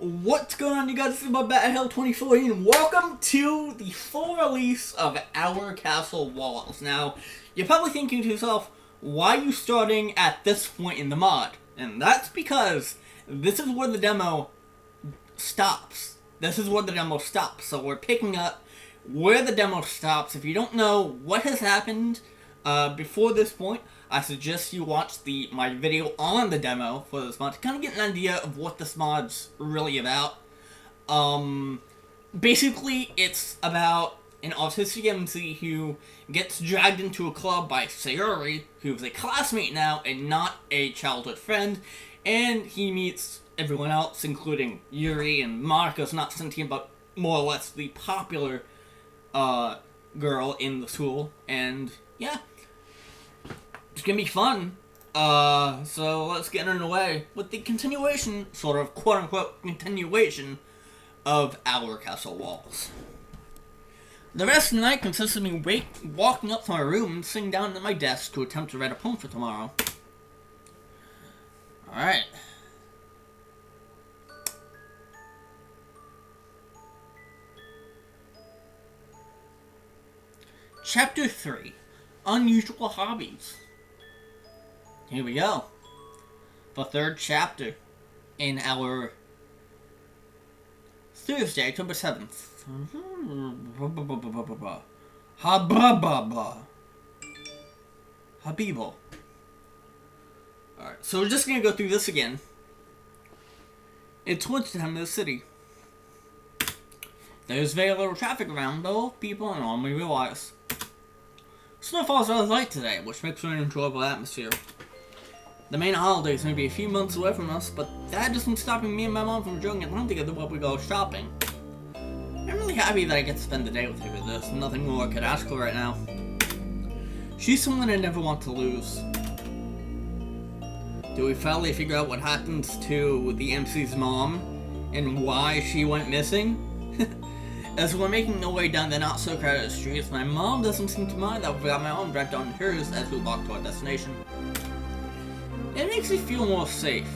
What's going on, you guys? This is my Battle 2014. Welcome to the full release of Our Castle Walls. Now, you're probably thinking to yourself, why are you starting at this point in the mod? And that's because this is where the demo stops. So we're picking up where the demo stops. If you don't know what has happened before this point, I suggest you watch my video on the demo for this mod to kind of get an idea of what this mod's really about. Basically, it's about an autistic MC who gets dragged into a club by Sayuri, who's a classmate now and not a childhood friend, and he meets everyone else, including Yuri and Mariko's not sentient, but more or less the popular girl in the school, and yeah. It's gonna be fun. So let's get underway with the continuation, sort of quote-unquote continuation, of Our Castle Walls. The rest of the night consists of me walking up from my room and sitting down at my desk to attempt to write a poem for tomorrow. Alright. Chapter 3. Unusual Hobbies. Here we go. The third chapter in our Thursday, October 7th. Habibo. Alright, so we're just gonna go through this again. It's wintertime in the city. There's very little traffic around, though people normally realize. Snowfall's rather light today, which makes for an enjoyable atmosphere. The main holidays may be a few months away from us, but that isn't stopping me and my mom from enjoying it home together while we go shopping. I'm really happy that I get to spend the day with her. There's nothing more I could ask for right now. She's someone I never want to lose. Do we finally figure out what happens to the MC's mom and why she went missing? As we're making our way down the not-so-crowded streets, my mom doesn't seem to mind that we've got my own dragged on hers as we walk to our destination. It makes me feel more safe.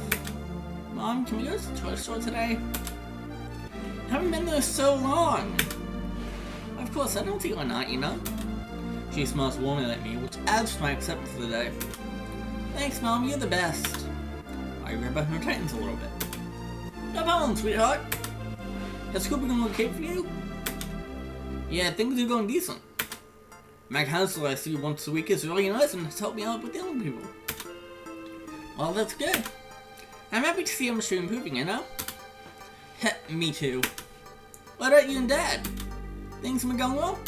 Mom, can we go to the toy store today? I haven't been there so long. Of course, I don't see why not, you know? She smiles warmly at me, which adds to my acceptance for the day. Thanks, Mom, you're the best. I grab her tightens a little bit. No problem, sweetheart. Has school become okay for you? Yeah, things are going decent. My counselor I see once a week is really nice and has helped me out with young people. Well, that's good. I'm happy to see how much you're improving, you know? Heh, me too. What about you and Dad? Things been going well?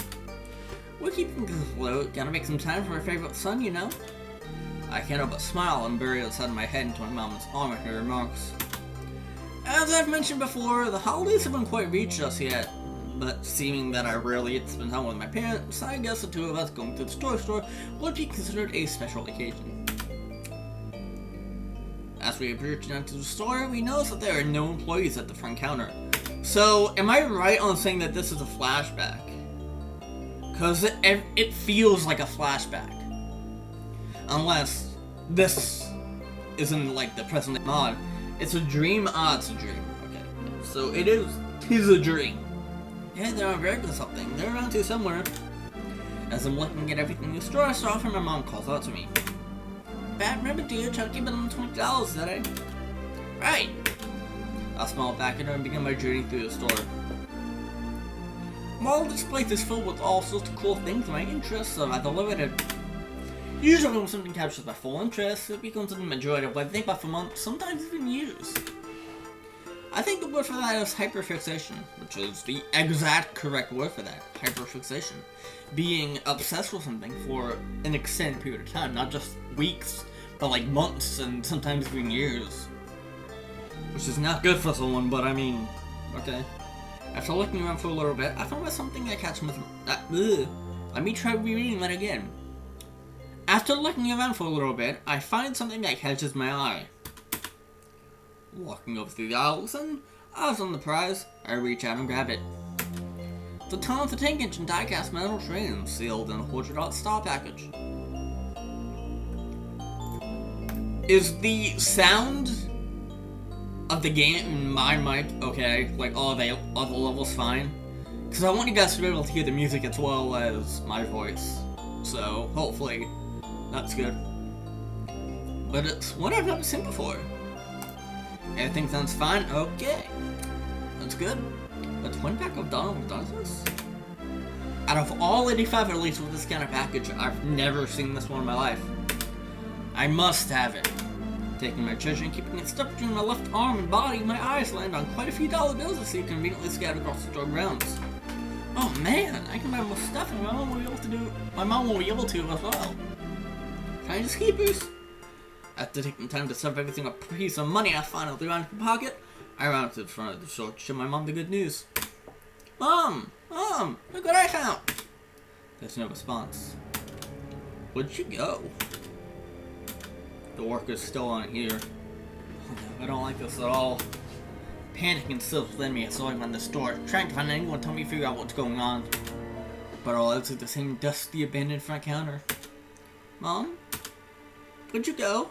We're keeping this afloat. Gotta make some time for our favorite son, you know? I can't help but smile and bury the side of my head into my mom's arm at her remarks. As I've mentioned before, the holidays haven't quite reached us yet, but seeming that I rarely get to spend time with my parents, I guess the two of us going to the toy store would be considered a special occasion. As we approach into the store, we notice that there are no employees at the front counter. So, am I right on saying that this is a flashback? Because it feels like a flashback. Unless this isn't like the present mod. It's a dream. It's a dream. Okay. So it is a dream. Yeah, they're on break or something. They're around here somewhere. As I'm looking at everything in the store, I saw from my mom calls out to me. Bad Rabbit, dear, Chucky been on $20 today. Right. I'll smile back at her and begin my journey through the store. While this place is filled with all sorts of cool things, my interests are rather limited. Usually when something captures my full interest, it becomes the majority of what I think about for months, sometimes even years. I think the word for that is hyperfixation, which is the exact correct word for that, hyperfixation. Being obsessed with something for an extended period of time, not just weeks, but like months and sometimes even years. Which is not good for someone, but I mean, okay. After looking around for a little bit, I found something that catches my Let me try rereading that again. After looking around for a little bit, I find something that catches my eye. Walking over through the aisles, and eyes on the prize, I reach out and grab it. The Tom the Tank Engine die-cast metal train sealed in a $100 star package. Is the sound of the game, my mic, okay, like all the levels fine. Because I want you guys to be able to hear the music as well as my voice. So, hopefully, that's good. But it's one I've never seen before. Everything sounds fine, okay. That's good. A twin pack of Donald does this? Out of all 85 released with this kind of package, I've never seen this one in my life. I must have it. Taking my treasure and keeping it stuck between my left arm and body, my eyes land on quite a few dollar bills I see conveniently scattered across the store grounds. Oh man, I can buy more stuff and my mom will be able to as well. Can I just keep this? After taking time to stuff everything a piece of money I finally ran into my pocket, I ran to the front of the store to show my mom the good news. Mom, look what I found! There's no response. Where'd she go? The worker's still on here. I don't like this at all. Panicking still within me as I run the store, trying to find anyone to help me figure out what's going on. But all else is the same dusty, abandoned front counter. Mom? Where'd you go?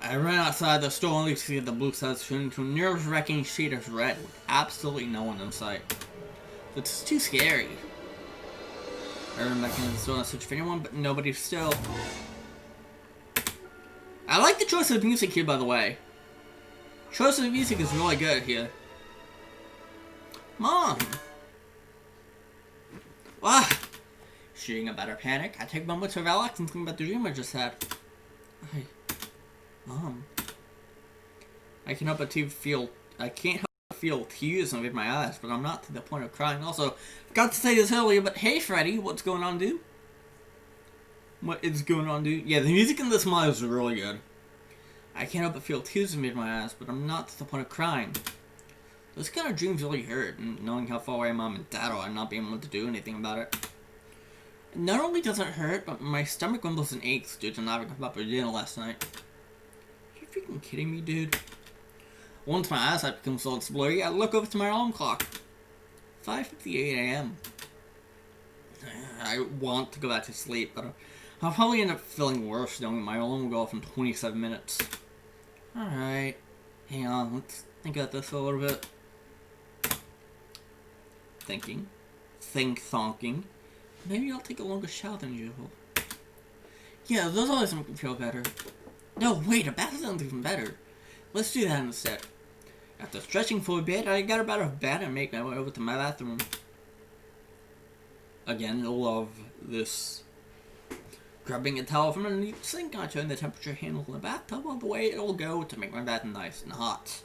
I ran outside the store only to see the blue side turn into a nerve-wracking shade of red with absolutely no one in sight. It's too scary. I ran back into the store and searched for anyone, but nobody's still. I like the choice of music here, by the way. Choice of music is really good here. Mom! Wow! Shooting about her panic, I take a moment to relax and think about the dream I just had. Mom. I can't help but feel tears in my eyes, but I'm not to the point of crying. Also, forgot to say this earlier, but hey Freddy, what's going on, dude? What is going on, dude? Yeah, the music in this mod is really good. I can't help but feel tears in my eyes, but I'm not to the point of crying. Those kind of dreams really hurt, and knowing how far away mom and dad are and not being able to do anything about it. Not only does it hurt, but my stomach rumbles and aches due to not having come up for dinner last night. Are you freaking kidding me, dude? Once my eyesight becomes all blurry, I look over to my alarm clock. 5:58 a.m. I want to go back to sleep, but I'll probably end up feeling worse knowing my alarm will go off in 27 minutes. Alright. Hang on, let's think about this a little bit. Thinking. Think-thonking. Maybe I'll take a longer shower than usual. Yeah, those always make me feel better. No, wait, a bath sounds even better. Let's do that instead. After stretching for a bit, I got out of bed and make my way over to my bathroom. Again, I love this. Grabbing a towel from underneath the sink, I turn the temperature handle in the bathtub all the way it'll go to make my bath nice and hot.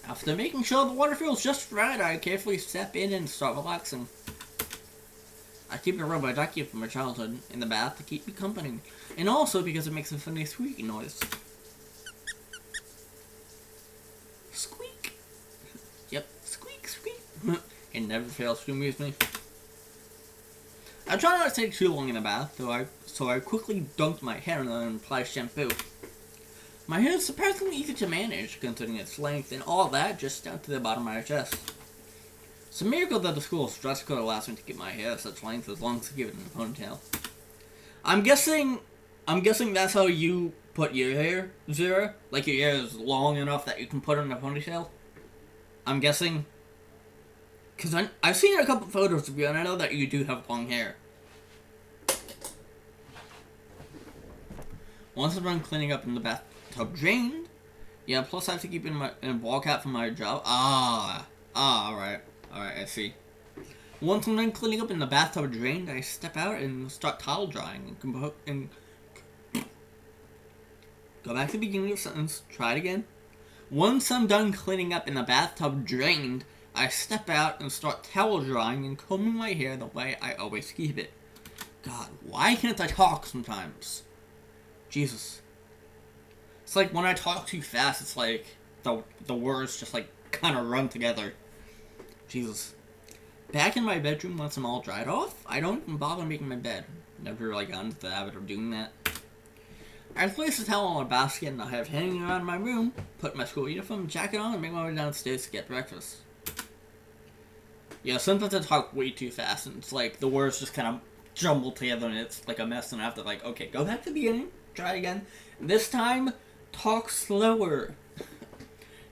After making sure the water feels just right, I carefully step in and start relaxing. I keep a rubber ducky from my childhood in the bath to keep me company, and also because it makes a funny squeaky noise. Squeak! Yep, squeak, squeak. It never fails to amuse me. I try not to take too long in the bath, so I quickly dunked my hair and then applied shampoo. My hair is surprisingly easy to manage, considering its length and all that just down to the bottom of my chest. It's a miracle that the school's dress code allows me to keep my hair such length as long as I keep it in a ponytail. I'm guessing that's how you put your hair, Zero? Like your hair is long enough that you can put it in a ponytail? I'm guessing. Because I've seen a couple photos of you and I know that you do have long hair. Once I'm done cleaning up in the bathtub drained, yeah, plus I have to keep in a ball cap for my job. Alright, I see. Once I'm done cleaning up in the bathtub drained, I step out and start towel drying and go back to the beginning of the sentence, try it again. Once I'm done cleaning up in the bathtub drained, I step out and start towel drying and combing my hair the way I always keep it. God, why can't I talk sometimes? Jesus. It's like when I talk too fast, it's like the words just like kind of run together. Jesus. Back in my bedroom once I'm all dried off, I don't even bother making my bed. Never really got into the habit of doing that. I place the towel in a basket and I have hanging around my room, put my school uniform jacket on, and make my way downstairs to get breakfast. Yeah, sometimes I talk way too fast and it's like the words just kind of jumble together and it's like a mess and I have to like, okay, go back to the beginning, try it again. This time, Talk slower.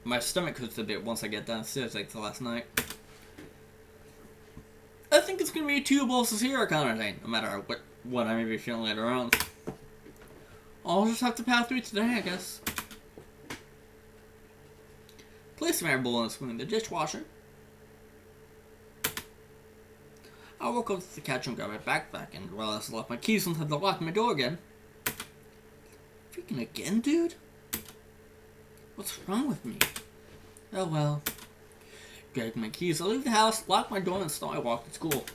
My stomach hurts a bit once I get downstairs like the last night. I think it's gonna be 2 bowls of cereal kind of thing, no matter what I may be feeling later on. I'll just have to power through today, I guess. Place my bowl and spoon in the dishwasher. I woke up to the couch and grabbed my backpack and realized I left my keys and had to lock my door again. Freaking again, dude? What's wrong with me? Oh well. Grab my keys, I leave the house, lock my door, and start my walk to school.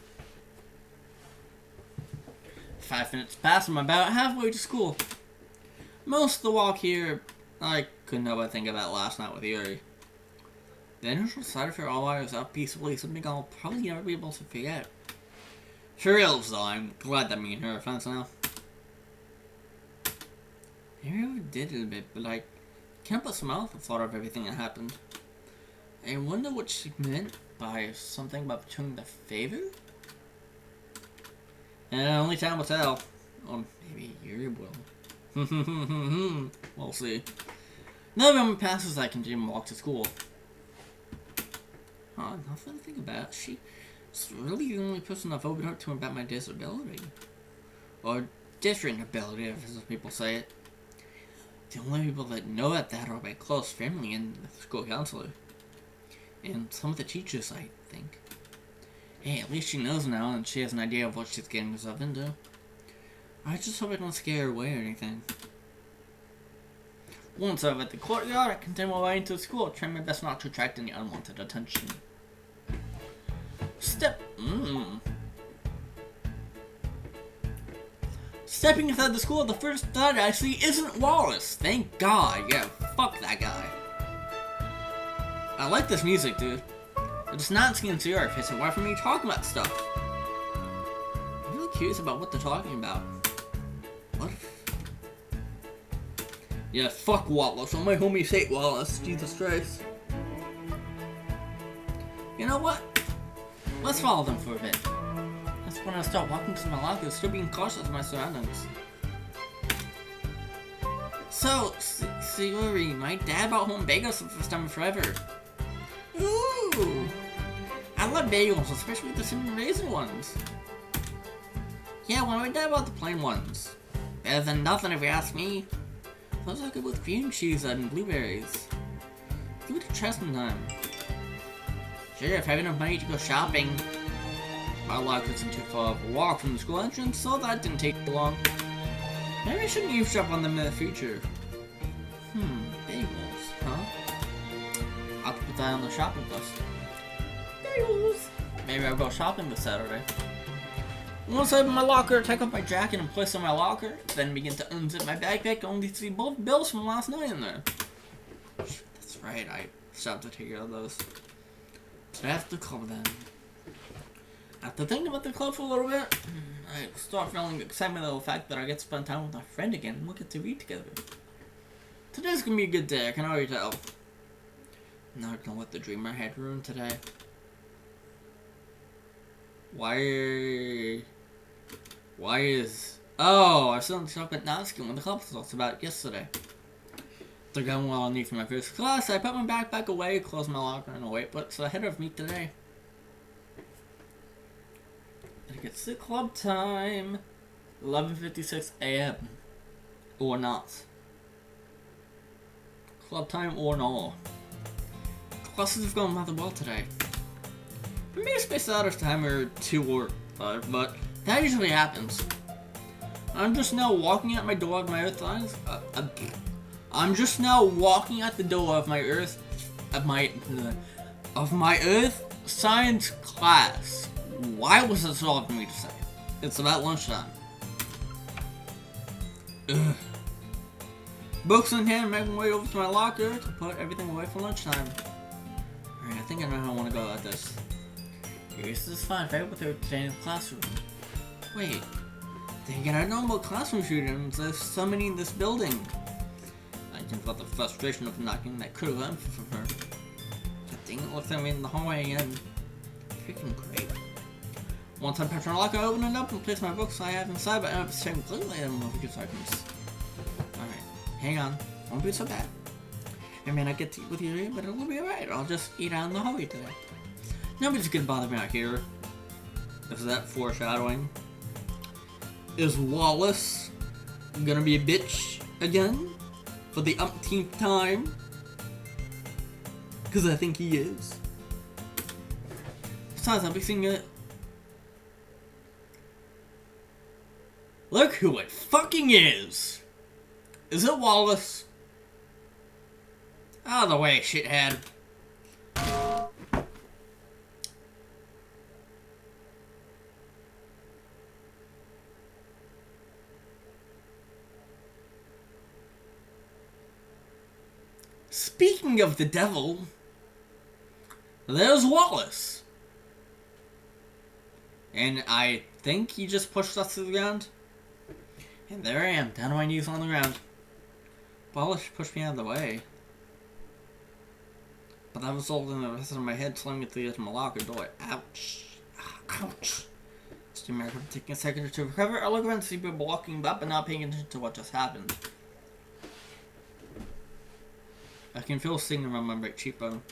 5 minutes pass, I'm about halfway to school. Most of the walk here, I couldn't help but think about last night with Yuri. The initial side of her all I was out peacefully, something I'll probably never be able to forget. For reals though, I'm glad that me and her are friends now. I really did it a bit, but I can't but smile at the thought of everything that happened. I wonder what she meant by something about returning the favor? And only time will tell. Or maybe Yuri will. We'll see. Another moment passes, I continue to walk to school. Nothing to think about. She's really the only person I've opened up to about my disability. Or different ability, as some people say it. The only people that know that are my close family and the school counselor. And some of the teachers, I think. Hey, at least she knows now and she has an idea of what she's getting herself into. I just hope I don't scare her away or anything. Once over at the courtyard, I continue my way into the school, trying my best not to attract any unwanted attention. Stepping inside the school, the first thought I see isn't Wallace. Thank God. Yeah, fuck that guy. I like this music, dude. It's not skin to earth. It's away from me talking about stuff. I'm really curious about what they're talking about. What? Yeah, fuck Wallace. All my homies hate Wallace. Jesus Christ. You know what? Let's follow them for a bit. That's when I start walking to my locker, still being cautious of my surroundings. So, Sayori, my dad brought home bagels for the first time in forever. Ooh! I love bagels, especially the cinnamon raisin ones. Yeah, well, my dad bought the plain ones. Better than nothing if you ask me. Those are good with cream cheese and blueberries. Give it a try sometime. Sure, if I have enough money to go shopping. My locker isn't too far of a walk from the school entrance, so that didn't take too long. Maybe I shouldn't eavesdrop on them in the future. Bagels, huh? I'll have to put that on the shopping list. Bagels! Maybe I'll go shopping this Saturday. Once I open my locker, take off my jacket and place it in my locker, then begin to unzip my backpack, only to see both bills from last night in there. That's right, I stopped to take care of those. So I have to cover them. After thinking about the club for a little bit, I start feeling excitement over the fact that I get to spend time with my friend again and look at TV together. Today's gonna be a good day, I can already tell. I'm not gonna let the dream I had ruin today. Why is... Oh, I still ended up at Natsuki when the club was about yesterday. After going what I'll need for my first class, I put my backpack away, closed my locker, and away, but so ahead of me today. I get to club time. 11:56 a.m. Or not. Club time or not. Classes have gone rather well today. I may have spaced out a time or 2 or 5, but that usually happens. I'm just now walking out my door of my earth science. I'm just now walking out the door of my earth science class. Why was it so hard for me to say? It's about lunchtime. Ugh. Books in hand, making my way over to my locker to put everything away for lunchtime. Alright, I think I know how I want to go at this. This is fine, right with her today in the classroom. Wait, dang it, I know about classroom shootings. There's so many in this building. I think about the frustration of knocking that could have went for her. That thing looks at me in the hallway again. Freaking great. Once I patch my locker, I open it up and place my books I have inside, but I end up staring completely at them for a few seconds. Alright, hang on. Won't be so bad. I may not get to eat with you, but it'll be alright. I'll just eat out in the hallway today. Nobody's gonna bother me out here. Is that foreshadowing? Is Wallace gonna be a bitch again? For the umpteenth time? Because I think he is. Besides, I'll be seeing it. Look who it fucking is! Is it Wallace? Out of the way, shithead. Speaking of the devil, there's Wallace. And I think he just pushed us to the ground. And there I am, down on my knees on the ground. Wallace pushed me out of the way. But that resulted in the rest of my head slamming through the edge of my locker door. Ouch. Ouch. Just America taking a second to recover. I look around to see people walking about but not paying attention to what just happened. I can feel a stinging around my right cheekbone.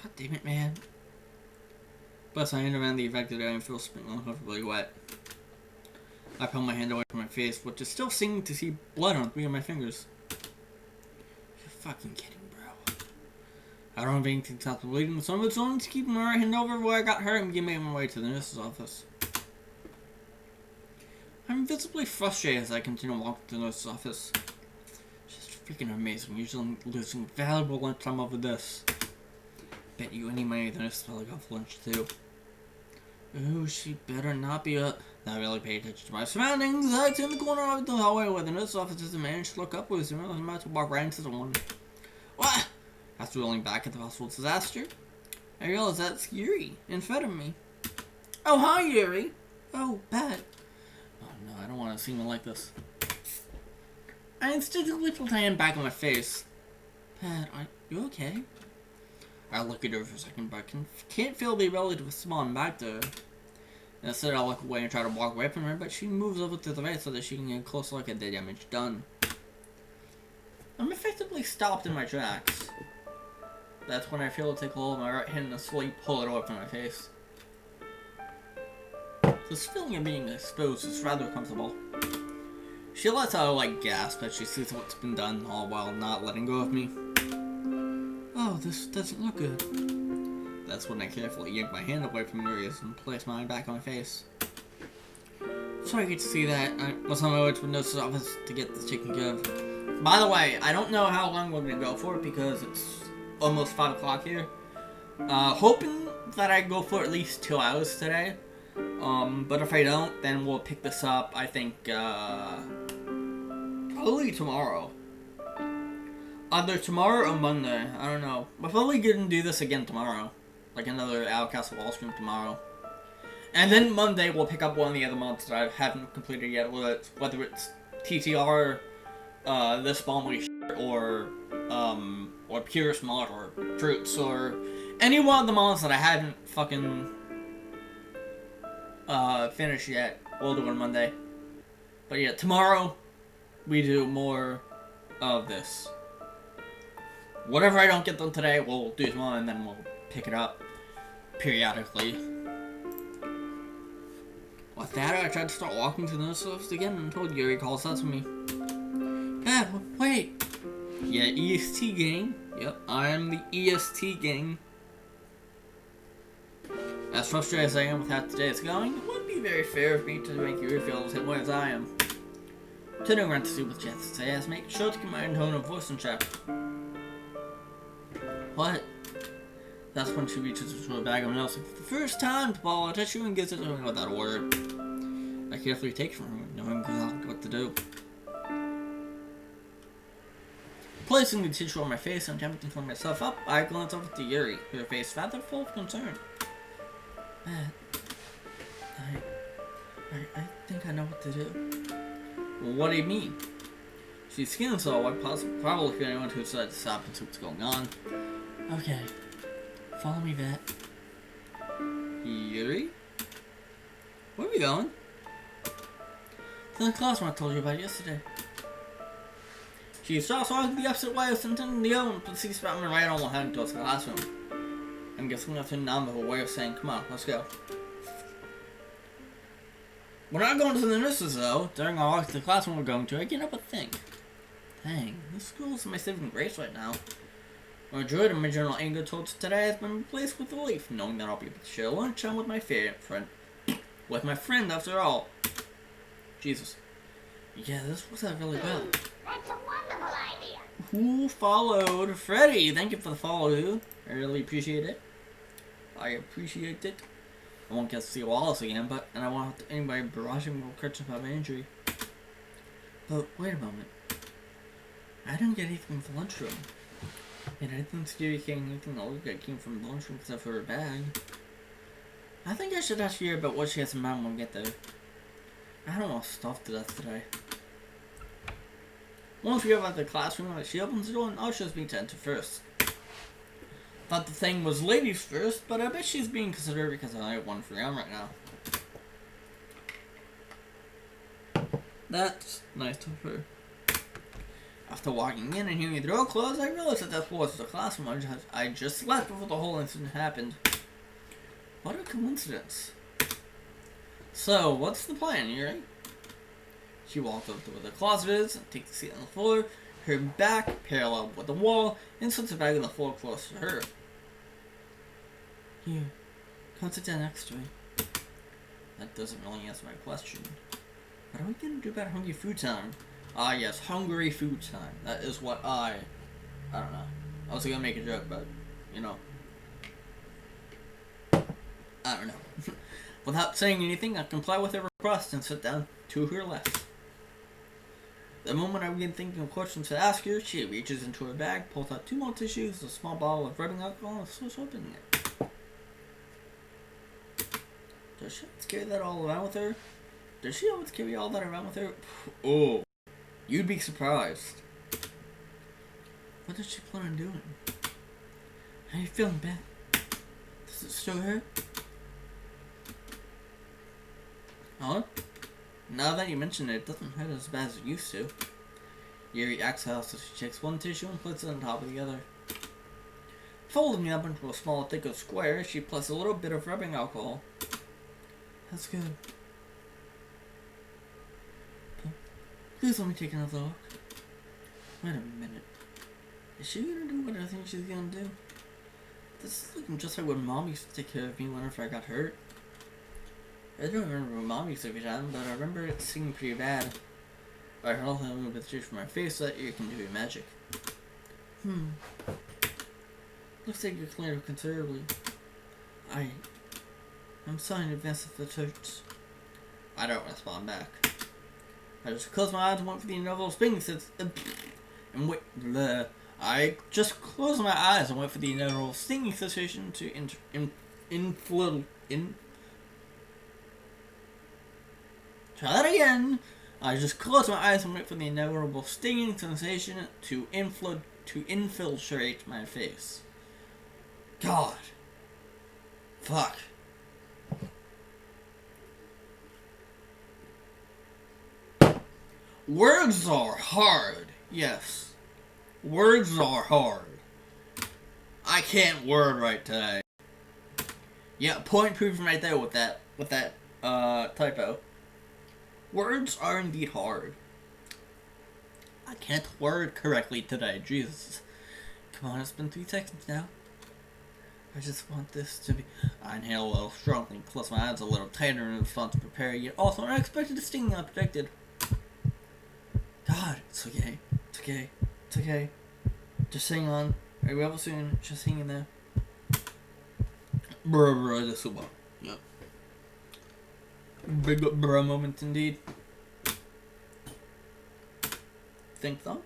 God damn it, man. Plus, I hand around the affected area and feel something uncomfortably wet. I pull my hand away from my face, which is still stinging to see blood on 3 of my fingers. You're fucking kidding, bro. I don't have anything to stop the bleeding, so I'm going to keep my right hand over where I got hurt and make my way to the nurse's office. I'm visibly frustrated as I continue walking to the nurse's office. Just freaking amazing. Usually losing valuable lunchtime over this. Bet you any money the nurse probably got for lunch too. Ooh, she better not be not really paying attention to my surroundings. I turn the corner of the hallway where the nurse's office is and managed to look upwards and I'm about to walk right into someone. What? After rolling back at the possible disaster, I realize that's Yuri in front of me. Oh, hi, Yuri. Oh, Pat. Oh, no, I don't want to see me like this. I instinctively put my hand back on my face. Pat, are you okay? I look at her for a second, but can't feel the ability to respond back to her. Instead, I look away and try to walk away from her, but she moves over to the right so that she can get a closer look at the damage done. I'm effectively stopped in my tracks. That's when I feel it take hold of my right hand and slowly pull it away from my face. This feeling of being exposed is rather comfortable. She lets out a light gasp as she sees what's been done, all while not letting go of me. Oh, this doesn't look good. That's when I carefully yank my hand away from Yuri's and place mine back on my face. So I get to see that I was on my way to the nurse's office to get this taken care of. By the way, I don't know how long we're going to go for because it's almost 5 o'clock here. Hoping that I go for at least 2 hours today. But if I don't, then we'll pick this up, I think, probably tomorrow. Either tomorrow or Monday, I don't know. We're probably gonna do this again tomorrow. Like another Outcast Wall stream tomorrow. And then Monday we'll pick up one of the other mods that I haven't completed yet, whether it's TTR, this Bombly or Purest mod, or Fruits, or any one of the mods that I haven't fucking finished yet. We'll do it on Monday. But yeah, tomorrow we do more of this. Whatever I don't get done today, we'll do tomorrow, and then we'll pick it up periodically. With that, I tried to start walking to the nurse's office again and told Yuri calls out to me. Dad, wait! Yeah, EST gang. Yep, I am the EST gang. As frustrated as I am with how today is going, it wouldn't be very fair of me to make Yuri feel the same way as I am. Turning around to see what she has to say, as make sure to keep my tone of voice in check. What? That's when she reaches into her bag of nails for the first time to pull a tissue and gives it to me without a word. I carefully take it from her, knowing exactly what to do. Placing the tissue on my face and attempting to clean myself up, I glance over to Yuri, her face rather full of concern. Matt, I think I know what to do. Well, what do you mean? She's skin so white, probably anyone who decided to stop and see what's going on. Okay, follow me, Vet. Yuri? Where are we going? To the classroom I told you about yesterday. She starts walking the opposite way of Centennial, but sees Batman right on heading towards the classroom. I'm guessing that's a nominal way of saying, come on, let's go. We're not going to the nurses though. During our walk to the classroom we're going to, I can't help but think. Dang, this school is my saving grace right now. My joy and my general anger towards today has been replaced with relief, knowing that I'll be able to share lunch time with my favorite friend. With my friend, after all. Jesus. Yeah, this works out really well. That's a wonderful idea. Who followed? Freddy! Thank you for the follow, dude. I really appreciate it. I appreciate it. I won't get to see Wallace again, but and I won't have anybody barraging me with questions about my injury. But wait a moment. I didn't get anything from the lunchroom. And I didn't see anything all that came from the lunchroom except for her bag. I think I should ask her about what she has in mind when we get there. I don't want to starve to death today. Once we get out of the classroom, she opens the door and ushers me to enter first. Thought the thing was ladies first, but I bet she's being considerate because I only have one free arm right now. That's nice of her. After walking in and hearing the door close, I realized that was the classroom I just left before the whole incident happened. What a coincidence. So, what's the plan, Yuri? She walks up to where the closet is and takes a seat on the floor, her back parallel with the wall, and sits her bag on the floor close to her. Here, come sit down next to me. That doesn't really answer my question. What are we gonna do about hungry food time? Ah, yes, hungry food time. That is what I don't know. I was gonna make a joke, but, you know. I don't know. Without saying anything, I comply with her request and sit down to her left. The moment I begin thinking of questions to ask her, she reaches into her bag, pulls out 2 more tissues, a small bottle of rubbing alcohol, and starts opening it. Does she always carry that all around with her? Does she always carry all that around with her? Oh, you'd be surprised. What does she plan on doing? How are you feeling, Ben? Does it still hurt? Huh? Now that you mention it, it doesn't hurt as bad as it used to. Yuri exhales as she takes one tissue and puts it on top of the other. Folding it up into a small, thicker square, she places a little bit of rubbing alcohol. That's good. But please let me take another look. Wait a minute. Is she gonna do what I think she's gonna do? This is looking just like when Mom used to take care of me whenever I got hurt. I don't remember when Mom used to be done, but I remember it seeming pretty bad. I heard all the little bit of from my face that you can do your magic. Looks like you're cleared up considerably. I'm sorry in advance if the hurts. I don't respond back. I just closed my eyes and went for the inevitable spinning and wait. I just closed my eyes and went for the inevitable stinging sensation to Try that again. I just closed my eyes and wait for the inevitable stinging sensation to infiltrate my face. God. Fuck. Words are hard. Yes. Words are hard. I can't word right today. Yeah, point proven right there with that typo. Words are indeed hard. I can't word correctly today, Jesus. Come on, it's been 3 seconds now. I just want this to be... I inhale a little strongly, close my eyes a little tighter in response to prepare, yet also unexpected stinging unprotected. God, it's okay. It's okay. It's okay. Just hang on. Are we able soon? Just hang in there. Bruh, this is well. Yep. Big bruh moment indeed. Think thunk.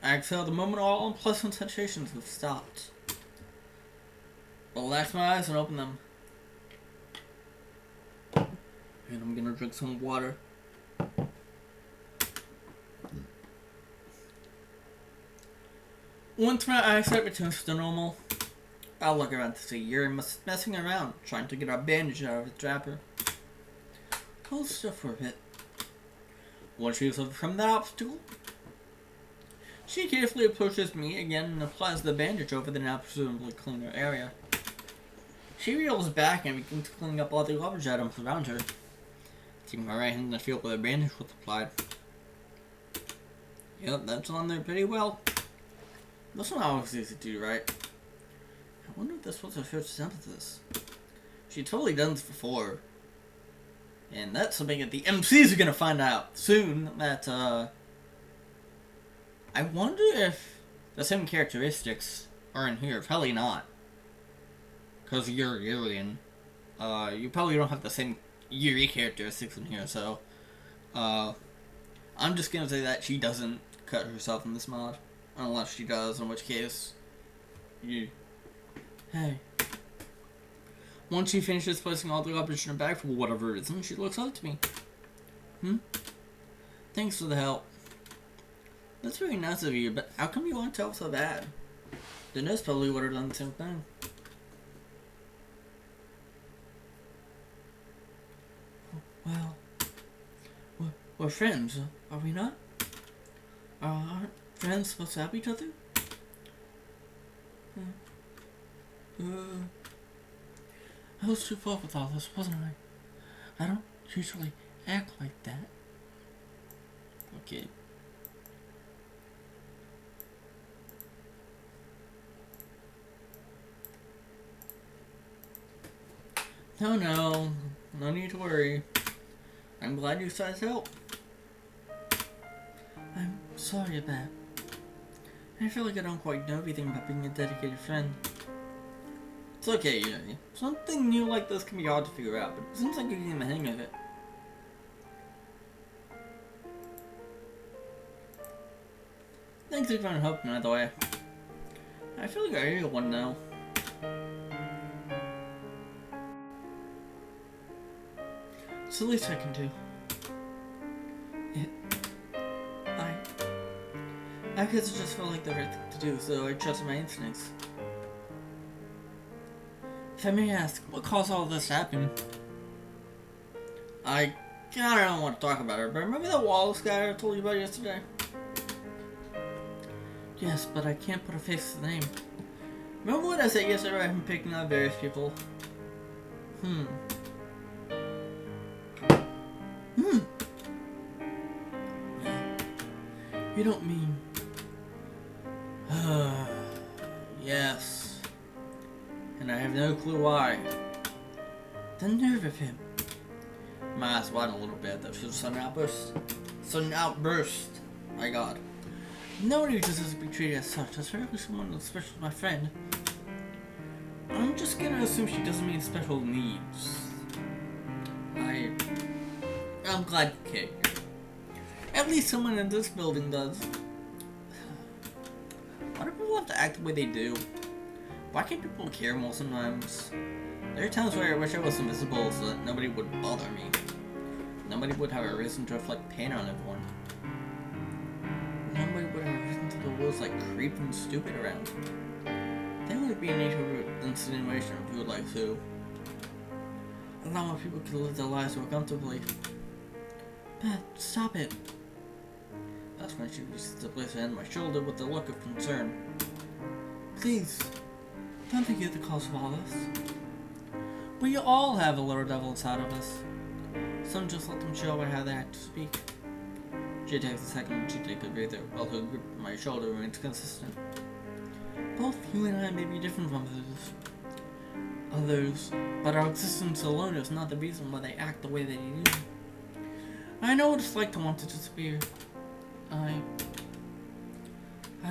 I exhale the moment all unpleasant sensations have stopped. Relax my eyes and open them. And I'm gonna drink some water. Once my eyesight returns to normal, I'll look around to see Yuri messing around, trying to get our bandage out of its wrapper. Hold still for a bit. Once she was overcome that obstacle, She carefully approaches me again and applies the bandage over the now presumably cleaner area. She reels back and begins cleaning up all the garbage items around her. Taking my right hand and feel where the bandage was applied. Yep, that's on there pretty well. That's not always easy to do, right? I wonder if this was her first attempt at this. She totally done this before. And that's something that the MCs are gonna find out soon, that, I wonder if the same characteristics are in here. Probably not. Because you're Yurian. You probably don't have the same Yuri characteristics in here, so... I'm just gonna say that she doesn't cut herself in this mod. Unless she does, in which case... Hey. Once she finishes placing all the garbage in her bag for whatever reason, she looks up to me. Thanks for the help. That's very nice of you, but how come you want to help so bad? The nurse probably would have done the same thing. Well, we're friends, are we not? Aren't friends supposed to help each other? I was too full with all this, wasn't I? I don't usually act like that. Okay. No need to worry. I'm glad you decided to help. I'm sorry about that. I feel like I don't quite know everything about being a dedicated friend. It's okay, Yuri. Something new like this can be hard to figure out, but it seems like you're getting the hang of it. Thanks for trying to help me, by the way. I feel like I owe you one now. It's the least I can do. I guess it just felt like the right thing to do, so I trusted my instincts. If I may ask, what caused all this to happen? I kinda don't want to talk about it, but remember that Wallace guy I told you about yesterday? Yes, but I can't put a face to the name. Remember what I said yesterday about him picking out various people? You don't mean... Yes. And I have no clue why. The nerve of him. My eyes widen a little bit. That was a sudden outburst. Sudden outburst. My god. Nobody deserves to be treated as such, especially someone as special as my friend. I'm just gonna assume she doesn't mean special needs. I'm glad you care. At least someone in this building does. Why do people have to act the way they do? Why can't people care more sometimes? There are times where I wish I was invisible so that nobody would bother me. Nobody would have a reason to inflict pain on everyone. Nobody would have a reason to the rules like creep and stupid around. There would be a need for insinuation if you would like to. Allow more people to live their lives more comfortably. Beth, stop it. That's when she reaches to place her hand on my shoulder with a look of concern. Please, don't think you're the cause of all this. We all have a little devil inside of us. Some just let them show how they have to speak. She takes a second to take a breather while her grip on my shoulder remains consistent. Both you and I may be different from others, but our existence alone is not the reason why they act the way they do. I know what it's like to want to disappear. I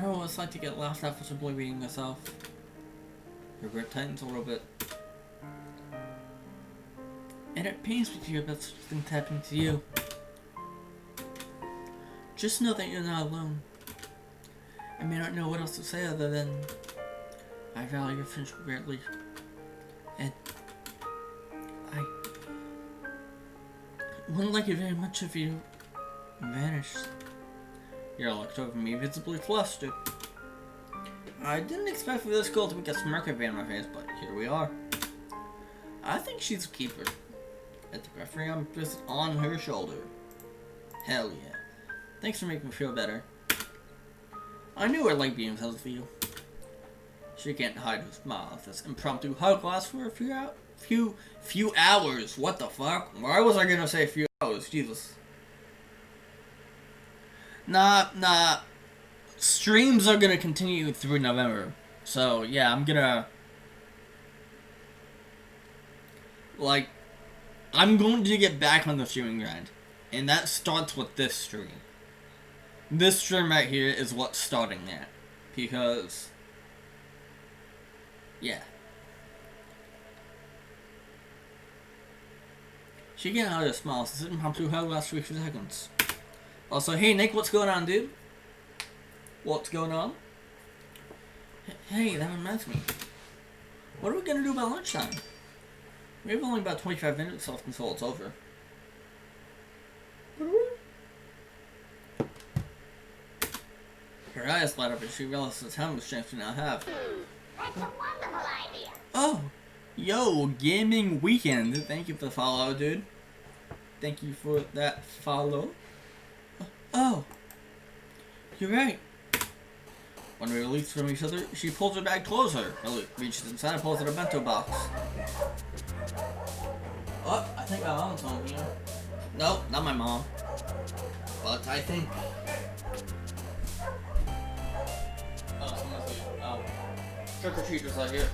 know what it's like to get laughed at for simply being yourself. Your grip tightens a little bit. And it pains me to hear about such things happening to you. Just know that you're not alone. I may not know what else to say other than I value your friendship greatly. And I wouldn't like it very much if you vanished. Yara looked over me, visibly flustered. I didn't expect for this girl to make a smirk appear on my face, but here we are. I think she's a keeper. At the referee, I'm just on her shoulder. Hell yeah. Thanks for making me feel better. I knew I liked being close to you. She can't hide her smile. This impromptu hug lasts for a few hours. What the fuck? Why was I gonna say a few hours? Jesus. Nah. Streams are gonna continue through November. So, yeah, I'm gonna... Like, I'm going to get back on the streaming grind. And that starts with this stream. This stream right here is what's starting that. Because... Yeah. She can't hide her smile. This impromptu hug lasts for 3 seconds. Also, hey Nick, what's going on, dude? What's going on? Hey, that reminds me. What are we gonna do about lunchtime? We have only about 25 minutes left until it's over. Her eyes light up as she realizes how much strength we now have. That's a wonderful idea. Oh! Yo, gaming weekend. Thank you for the follow, dude. Thank you for that follow. Oh! You're right. When we release from each other, she pulls her bag closer. Ellie reaches inside and pulls out a bento box. Oh, I think my mom's home here. No, not my mom. But I think... Oh, someone's here. Oh. Trick-or-treaters are here.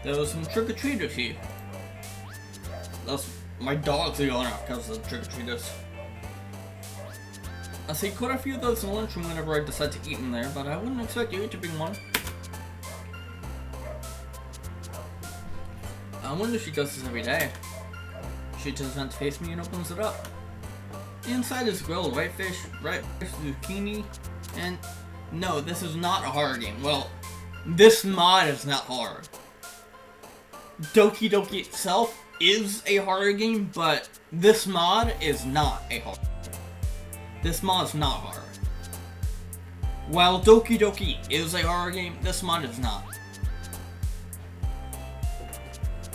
There was some trick-or-treaters here. That's... My dogs are going off because of the trick-or-treaters. I see quite a few of those in the lunchroom whenever I decide to eat in there, but I wouldn't expect you to bring one. I wonder if she does this every day. She turns around to face me and opens it up. Inside is grilled whitefish, zucchini, and... No, this is not a horror game. Well, this mod is not horror. Doki Doki itself is a horror game, but this mod is not a horror. This mod is not horror. While Doki Doki is a horror game, this mod is not.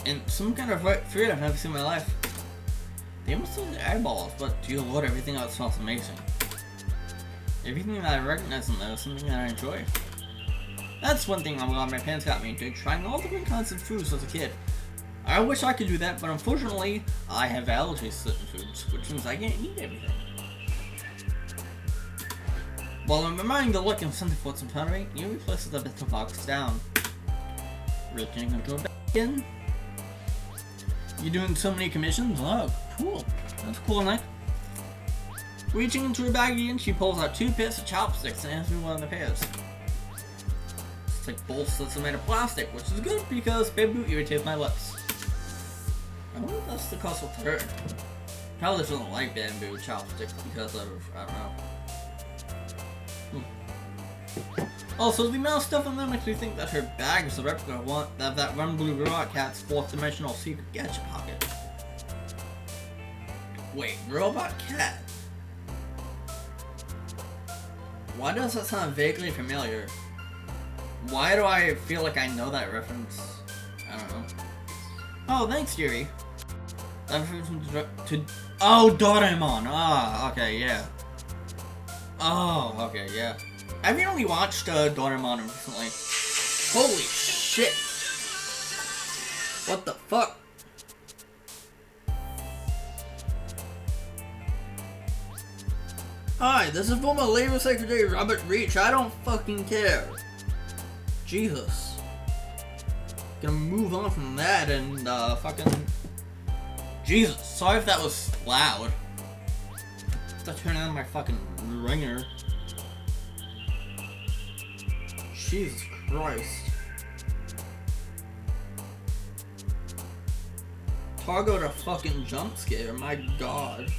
And some kind of fruit I've never seen in my life. They must have the eyeballs, but dear lord, everything else smells amazing. Everything that I recognize in there is something that I enjoy. That's one thing I'm glad my parents got me into, trying all different kinds of foods as a kid. I wish I could do that, but unfortunately, I have allergies to certain foods, which means I can't eat everything. While I'm remembering the look and scent of what's in front of me, you replace the bento box down. Reaching into a bag again. You're doing so many commissions? Oh, cool. That's cool, Nick. Reaching into her bag again, she pulls out 2 pairs of chopsticks and hands me one of the pairs. It's like both sets are made of plastic, which is good because bamboo irritates my lips. I wonder if that's the cause of third. Probably doesn't like bamboo chopsticks because of, I don't know. Also, the amount of stuff in there makes me think that her bag is a replica of that Run Blue Robot Cat's 4th dimensional secret gadget pocket. Wait, Robot Cat? Why does that sound vaguely familiar? Why do I feel like I know that reference? I don't know. Oh, thanks, Yuri. That reference to... Oh, Doraemon! Ah, okay, yeah. Oh, okay, yeah. I've only watched Doraemon recently. Holy shit! What the fuck? Hi, this is former Labor Secretary Robert Reich. I don't fucking care. Jesus. Gonna move on from that and fucking... Jesus, sorry if that was loud. Have to turn on my fucking ringer. Jesus Christ. Targo to fucking jump scare, my god.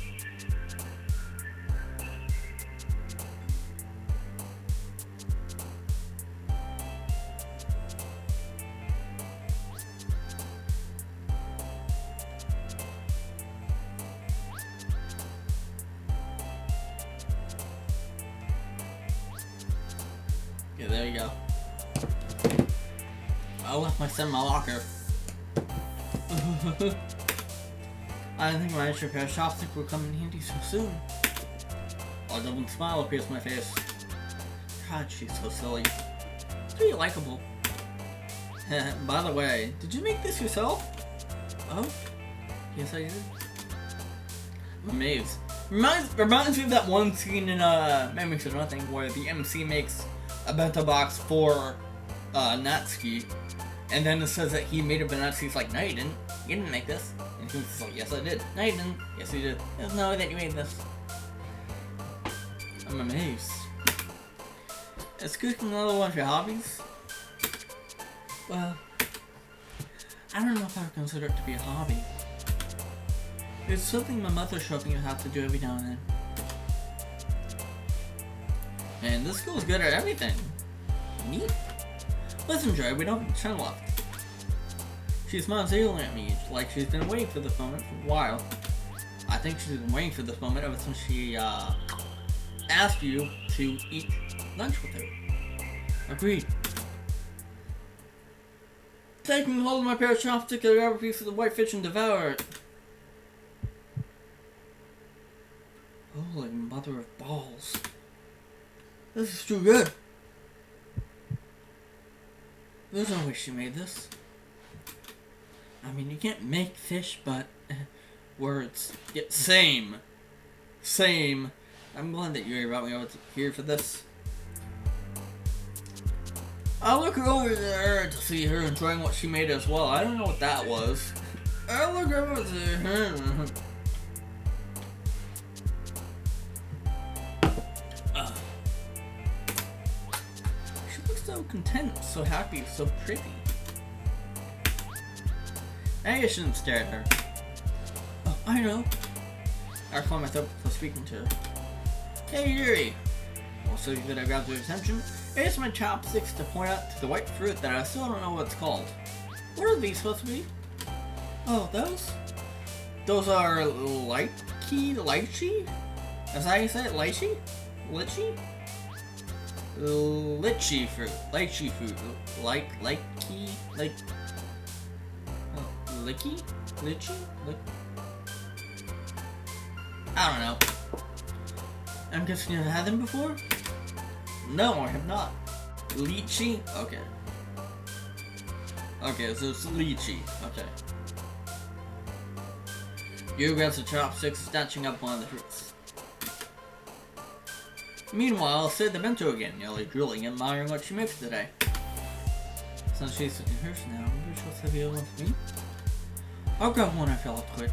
Yeah, there you go. I left my son in my locker. I didn't think my extra pair of chopsticks would come in handy so soon. A double smile appears on my face. God, she's so silly. It's pretty likable. By the way, did you make this yourself? Oh? Yes, I did. I'm amazed. Reminds me of that one scene in Memories of Nothing where the MC makes a bento box for Natsuki, and then it says that he made it, but Natsuki's like, no, you didn't. You didn't make this. And he's like, yes, I did. No, you didn't. Yes, you did. There's no way that you made this. I'm amazed. Is cooking another one of your hobbies? Well, I don't know if I would consider it to be a hobby. It's something my mother showed me how to do every now and then. And this girl's good at everything. Neat. Listen, Joy, we don't have time left. She smiles eagerly at me, like she's been waiting for this moment for a while. I think she's been waiting for this moment ever since she asked you to eat lunch with her. Agreed. Taking hold of my pair of chopsticks, I grab a piece of the white fish and devour it. Holy mother of balls. This is too good. There's no way she made this. I mean, you can't make fish, but... words. Yeah, same. Same. I'm glad that you brought me over here for this. I look over there to see her enjoying what she made as well. I don't know what that was. I look over to her. She looks so content, so happy, so pretty. Maybe I shouldn't stare at her. Oh, I know. I recall myself before speaking to her. Hey, Yuri. Well, so that I grabbed your attention. Here's my chopsticks to point out to the white fruit that I still don't know what it's called. What are these supposed to be? Oh, those? Those are lychee? Is that how you say it? Lychee? Lychee? Lychee fruit. Lychee fruit. Lychee? Licky? Lychee? I don't know. I'm guessing you've had them before? No, I have not. Lychee? Okay. Okay, so it's lychee. Okay. You grabs the chopsticks, snatching up one of the fruits. Meanwhile, I'll say the bento again, nearly drooling and admiring what she makes today. Since she's in hers now, maybe she'll have the other one for me? I'll grab one I fell up quick.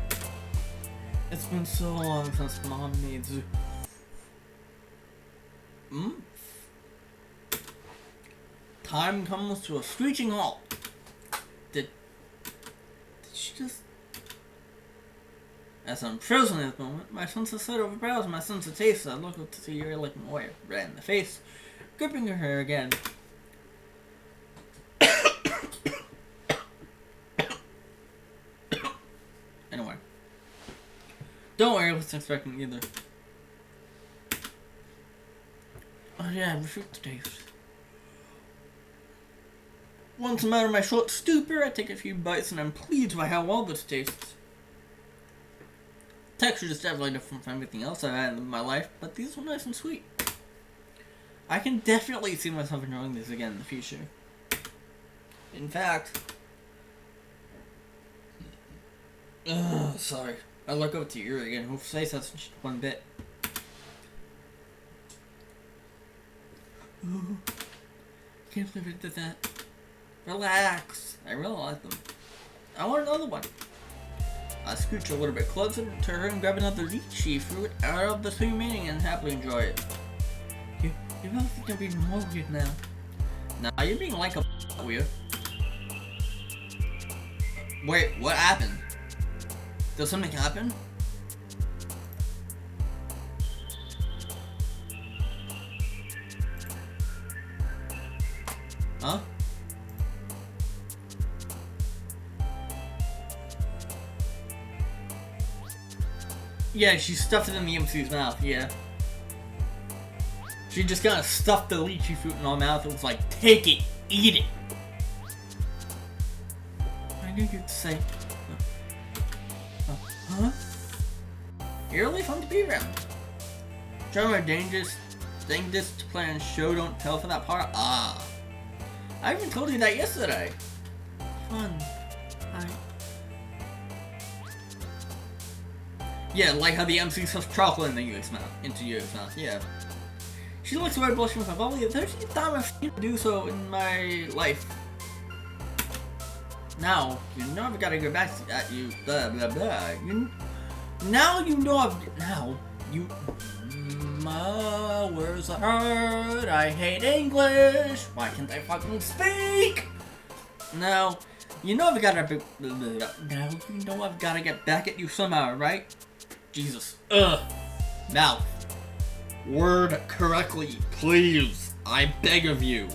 It's been so long since Mom made Time comes to a screeching halt. Did she just... As I'm frozen at the moment, my sense of sight overpowers my sense of taste. I look up to see her looking away, red in the face, gripping her hair again. Anyway. Don't worry, I wasn't expecting either. Oh yeah, I refuse to taste. Once I'm out of my short stupor, I take a few bites and I'm pleased by how well this tastes. Texture is definitely different from everything else I've had in my life, but these were nice and sweet. I can definitely see myself enjoying these again in the future. In fact... sorry. I look up to you again. Who says that's just one bit? Ooh. Can't believe I did that. Relax. I really like them. I want another one. I scooch a little bit closer to her and grab another lychee fruit out of the three remaining and happily enjoy it. You really think I'm being more weird now? Nah, you're being like a weird. Wait, what happened? Did something happen? Huh? Yeah, she stuffed it in the MC's mouth, yeah. She just kind of stuffed the lychee fruit in her mouth and was like, take it, eat it. I knew you'd say, huh? You're really fun to be around. Try my dangerous to plan show don't tell for that part? Ah. I even told you that yesterday. Fun. Yeah, like how the MC stuffs chocolate into Yu's mouth. Yeah. She looks away blushing with my belly. The 13th time I've do so in my life. Now, you know I've got to go back at you. Blah, blah, blah. My words are hard. I hate English. Why can't I fucking speak? Now, you know I've got to. Now, you know I've got to get back at you somehow, right? Jesus. Ugh. Mouth. Word correctly, please. I beg of you.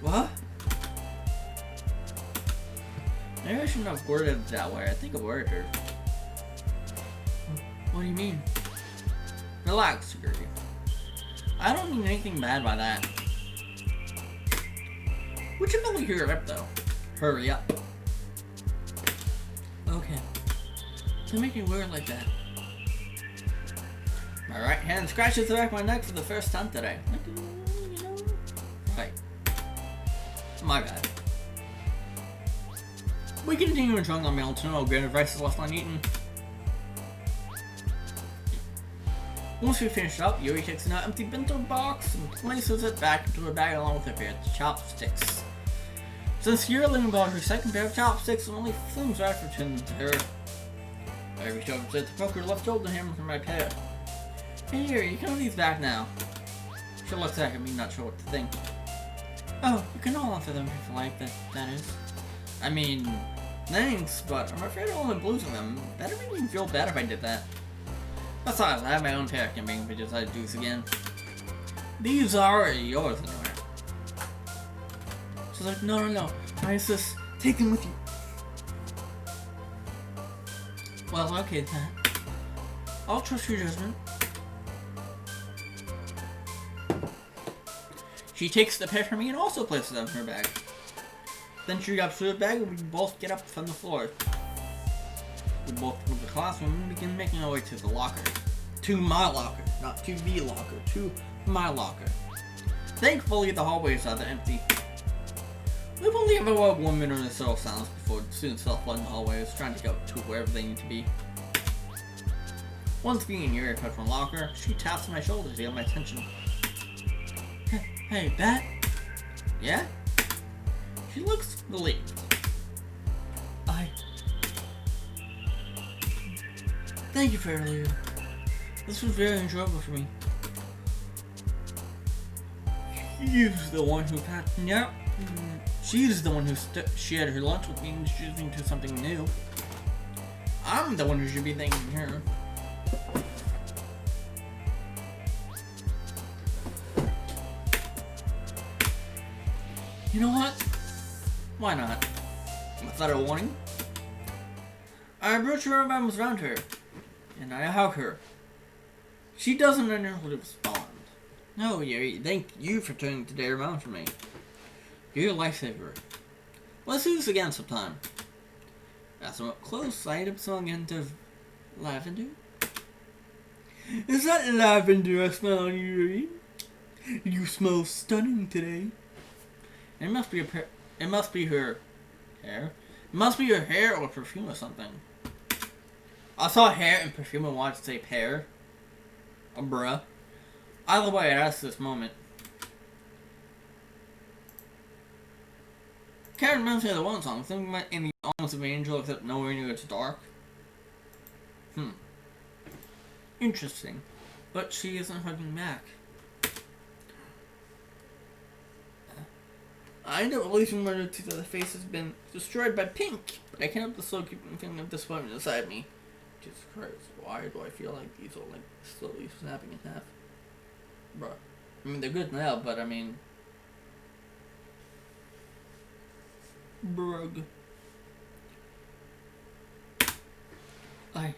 What? Maybe I shouldn't have worded it that way. I think I worded her. What do you mean? Relax, Yuri. I don't mean anything bad by that. We should probably hurry up, though. Hurry up. Okay. Don't make me weird like that. My right hand scratches the back of my neck for the first time today. Right. My bad. We continue enjoying our meal to no good advice is left uneaten. Once we finish up, Yuri takes an empty bento box and places it back into her bag along with a pair of chopsticks. Since Yuri learning about her second pair of chopsticks, it only flings right returned to her. I reach over to the poker left shoulder hammer for my pair. Hey Yuri, you can have these back now. She looks back at me, not sure what to think. Oh, you can hold on to them if you like, that is. I mean, thanks, but I'm afraid I'll end up losing them. That'd make me feel bad if I did that. Besides, I have my own pair camping if I decide to do this again. These are yours anyway. She's like, no. I insist. Take them with you. Well, okay then. I'll trust your judgment. She takes the pair from me and also places them in her bag. Then she grabs her bag and we both get up from the floor. We both move the classroom and begin making our way to the locker. To my locker, not to the locker, to my locker. Thankfully, the hallways are empty. We've only ever had 1 minute or so of silence before the students self-flood in the hallways, trying to go to wherever they need to be. Once being near a from locker, she taps my shoulder to get my attention. Hey, Bat? Yeah? She looks relieved. Thank you for earlier. This was very enjoyable for me. She's the one who She's the one who shared her lunch with me and introduced me to something new. I'm the one who should be thanking her. You know what? Why not? Without a warning, I approach her arms around her, and I hug her. She doesn't initially respond. No, Yuri, thank you for turning today around for me. You're a lifesaver. Let's do this again sometime. As I'm up close, I end up smelling a hint of lavender. Is that lavender I smell on you, Yuri? You smell stunning today. It must be her hair. It must be her hair or perfume or something. I saw hair and perfume and wanted to say pear. Or bruh. Either way, I asked this moment. Karen reminds me of the one song. Something in the arms of an angel except nowhere near it's dark. Interesting. But she isn't hugging back. I end up releasing my notice that the face has been destroyed by Pink, but I can't help the slow keeping feeling of disappointment inside me. Jesus Christ, why do I feel like these are like slowly snapping in half? Bruh. I mean, they're good now, but I mean... Brug. I'll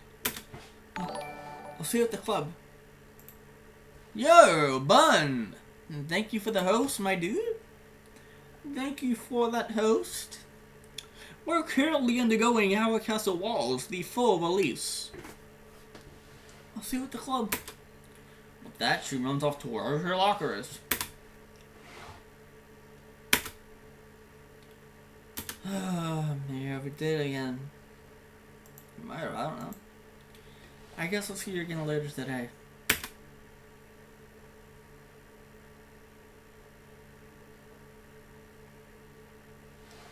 see you at the club. Yo, Bun! Thank you for the host, my dude. Thank you for that host. We're currently undergoing Our Castle Walls, the full release. I'll see you at the club. With that, she runs off to where her locker is. Maybe I did it again. Might have, I don't know. I guess I'll see you again later today.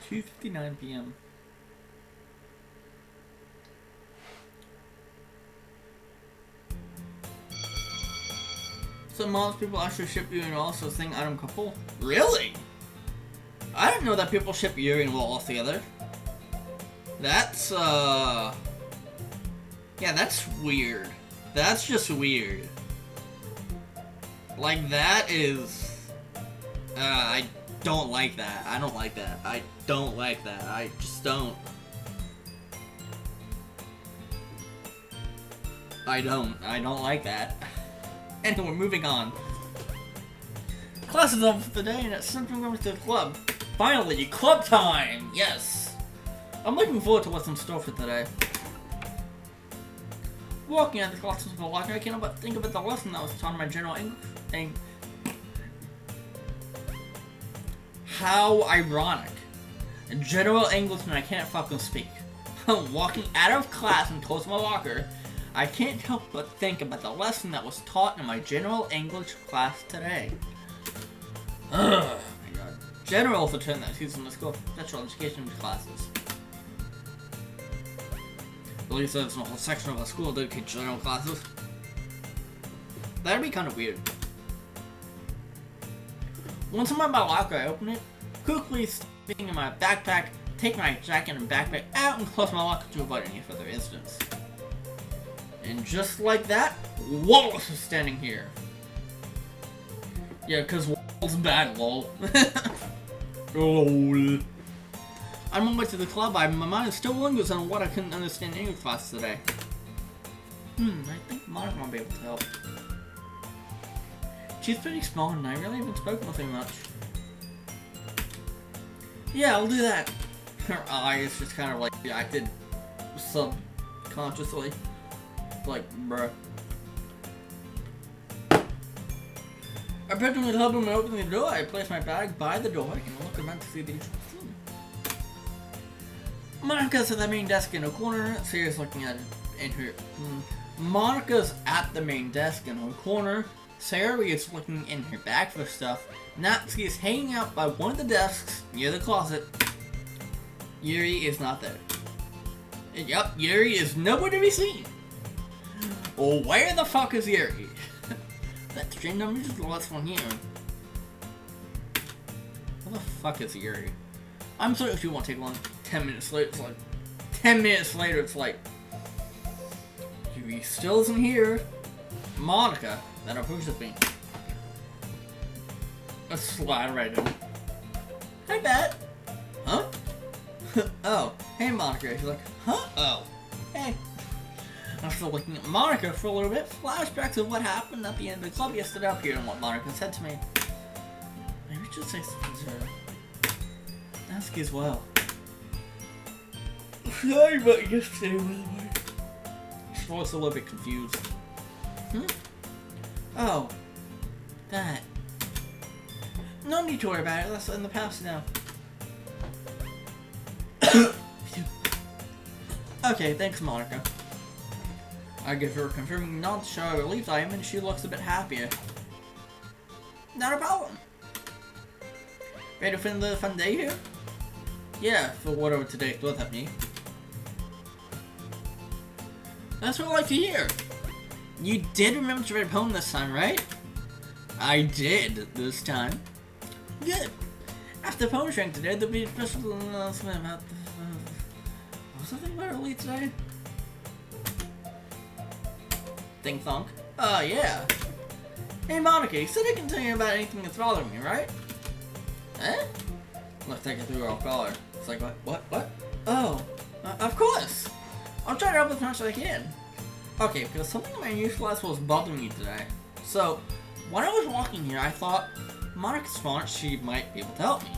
(2:59 p.m.) So most people actually ship you and also sing Item Couple? Really? I didn't know that people ship Yuri and Wallace together. That's, yeah, that's weird. That's just weird. Like, that is... I don't like that. I don't like that. I don't like that. I just don't. I don't like that. Anyway, moving on. Class is over for the day and it's simply going to the club. Finally, club time! Yes! I'm looking forward to what's in store for today. Walking out of the classroom for the locker, I can't but think about the lesson that was taught in my general English. How ironic. In general English and I can't fucking speak. Walking out of class and close my locker, I can't help but think about the lesson that was taught in my general English class today. Ugh. General is a term that's used in the school of special education classes. At least there's a whole section of a school dedicated to general classes. That'd be kind of weird. Once I'm in my locker, I open it, quickly sticking in my backpack, take my jacket and backpack out and close my locker to avoid any further incidents. And just like that, Wallace is standing here. Yeah, cause Wallace bad, lol. LOL. I'm on my way to the club. My mind still lingers on what I couldn't understand in English class today. I think Monica might be able to help. She's pretty small and I really haven't spoken with her much. Yeah, I'll do that. Her eyes just kind of like acted subconsciously. Like, bruh. I approached the club room and opened the door. I placed my bag by the door and looked around to see the usual scene. Monica's at the main desk in a corner. Sarah's looking at it in her. Monica's at the main desk in her corner. Sarah is looking in her bag for stuff. Natsuki is hanging out by one of the desks near the closet. Yuri is not there. Yup, Yuri is nowhere to be seen. Oh, where the fuck is Yuri? That string number is the last one here. Where the fuck is Yuri? I'm sorry if you won't take long. 10 minutes later, it's like... 10 minutes later, it's like... Yuri still isn't here. Monica, that approaches me. A slide right in. Hi, Bat. Huh? Oh, hey, Monica. She's like, huh? Oh, hey. I'm still looking at Monica for a little bit. Flashbacks of what happened at the end of the club yesterday up here and what Monica said to me. Maybe just say something to her. Ask as well. Sorry about yesterday, by the way. She's also a little bit confused. Oh. That. No need to worry about it. That's in the past now. Okay, thanks, Monica. I give her a confirming nod to show how relieved I am, and she looks a bit happier. Not a problem. Ready to spend the fun day here? Yeah, for whatever today throws at me. That's what I like to hear. You did remember to write a poem this time, right? I did this time. Good. After the poem sharing today, there'll be a special announcement about the... was something about early today? Think thunk. Yeah. Hey Monica, you said I can tell you about anything that's bothering me, right? Eh? Let's take it through our collar. It's like, what? Oh, of course. I'll try to help as much as I can. Okay, because something in my English class was bothering me today. So, when I was walking here, I thought, Monica's smart, she might be able to help me.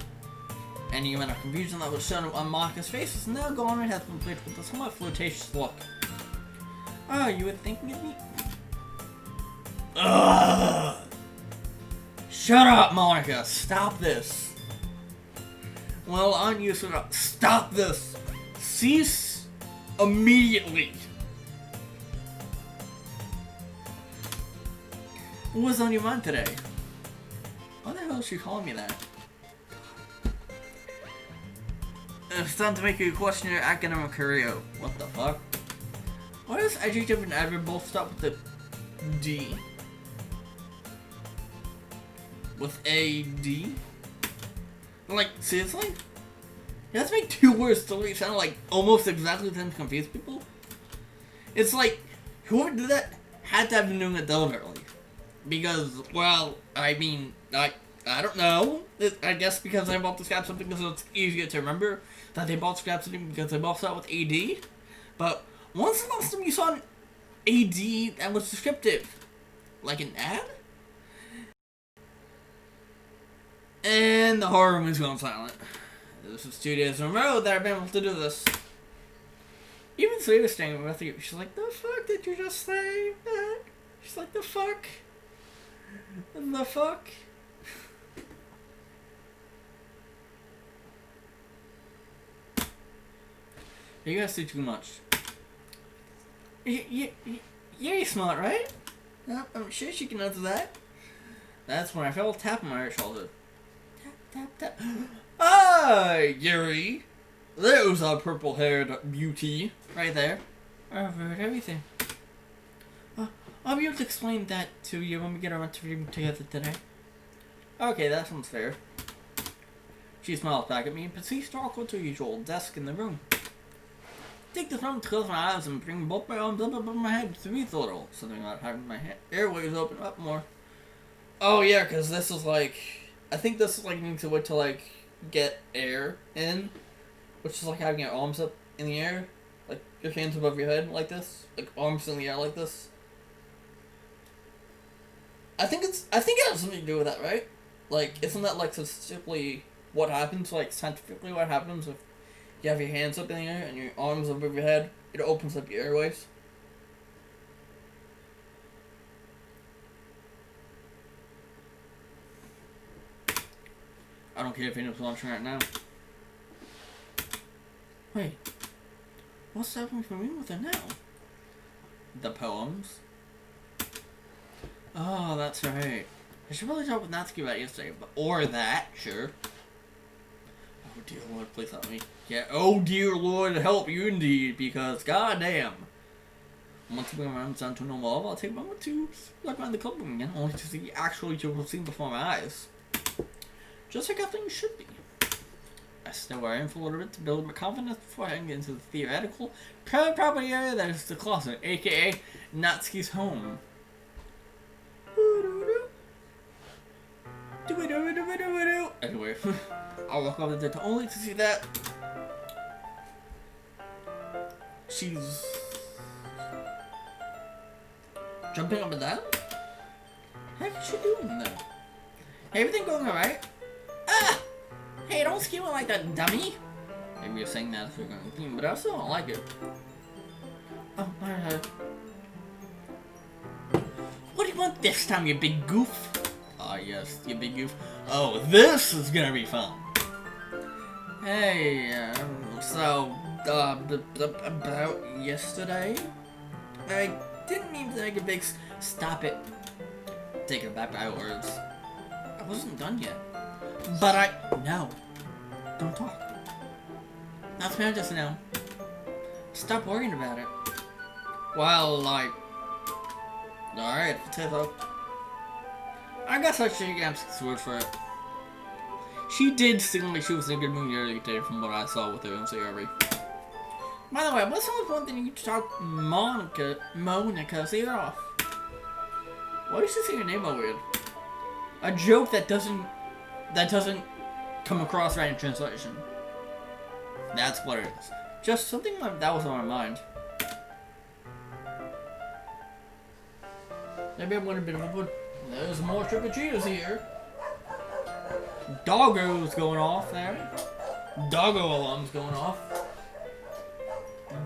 Any amount of confusion that was shown on Monica's face is now gone and has been replaced with a somewhat flirtatious look. Oh, you were thinking of me? Ugh! Shut up, Monica! Stop this! Well, aren't you sort of... Stop this! Cease immediately! What was on your mind today? Why the hell is she calling me that? It's time to make you question your academic career. What the fuck? Why does adjective and adverb both start with the D? With a D? Like, seriously? You have to make two words to sound like almost exactly the same to confuse people? It's like, whoever did that had to have been doing it deliberately. Because, well, I mean, I don't know. I guess because they both describe something because it's easier to remember that they both describe something because they both start with AD. But when's the last time you saw an AD that was descriptive? Like an ad? And the horror room is going silent. This is 2 days in a row that I've been able to do this. Even Sweet was staying with you. She's like, the fuck did you just say that? She's like, the fuck? The fuck? You guys do too much. You're smart, right? I'm sure she can answer that. That's when I felt a tap on my right shoulder. Tap, tap, tap. Ah, Yuri! There's a purple-haired beauty right there. I've heard everything. I'll be able to explain that to you when we get our interview together today. Okay, that sounds fair. She smiles back at me and proceeds to walk to her usual desk in the room. Take this moment to close my eyes and bring both my arms up above my head to breathe a little. Something about having my airways open up more. Oh yeah, because this is like... I think this is like needing to wait to like get air in. Which is like having your arms up in the air. Like your hands above your head like this. Like arms in the air like this. I think it has something to do with that, right? Like, isn't that like statistically what happens? Like scientifically what happens if you have your hands up in the air and your arms above your head? It opens up your airways. I don't care if anyone's launching right now. Wait, what's happening for me with it now? The poems. Oh, that's right. I should probably talk with Natsuki about it yesterday, or that, sure. Oh dear Lord, please help me. Yeah, oh dear Lord, help you indeed, because goddamn. Once we my down to normal level, I'll take a moment to look around the club again, only to see actually to have seen before my eyes. Just like how things should be. I still wear in for a little bit to build my confidence before heading into the theoretical private property area that is the closet, aka Natsuki's home. Anyway, I'll walk over there only to see that she's jumping up and down. What is she doing there? Everything going alright? Ah! Hey, don't skew it like that, dummy! Maybe you're saying that if you're going to theme, but I still don't like it. Oh, my head. What do you want this time, you big goof? Ah, yes, you big goof. Oh, this is gonna be fun. Hey, so, about yesterday? I didn't mean to make a big stop it. Take it back by words. I wasn't done yet. But no. Don't talk. That's me just now. Stop worrying about it. Well, like... Alright, potato. I guess I should get Amsky's word for it. She did seem like she was in a good mood the other day from what I saw with her in CRV. By the way, what's the one thing you need to talk Monica's ear off? Why did she say your name all weird? A joke that doesn't come across right in translation. That's what it is. Just something like that was on my mind. Maybe I'm gonna be able to. There's more Triple Cheetahs here. Doggo's going off there. Doggo alarm's going off.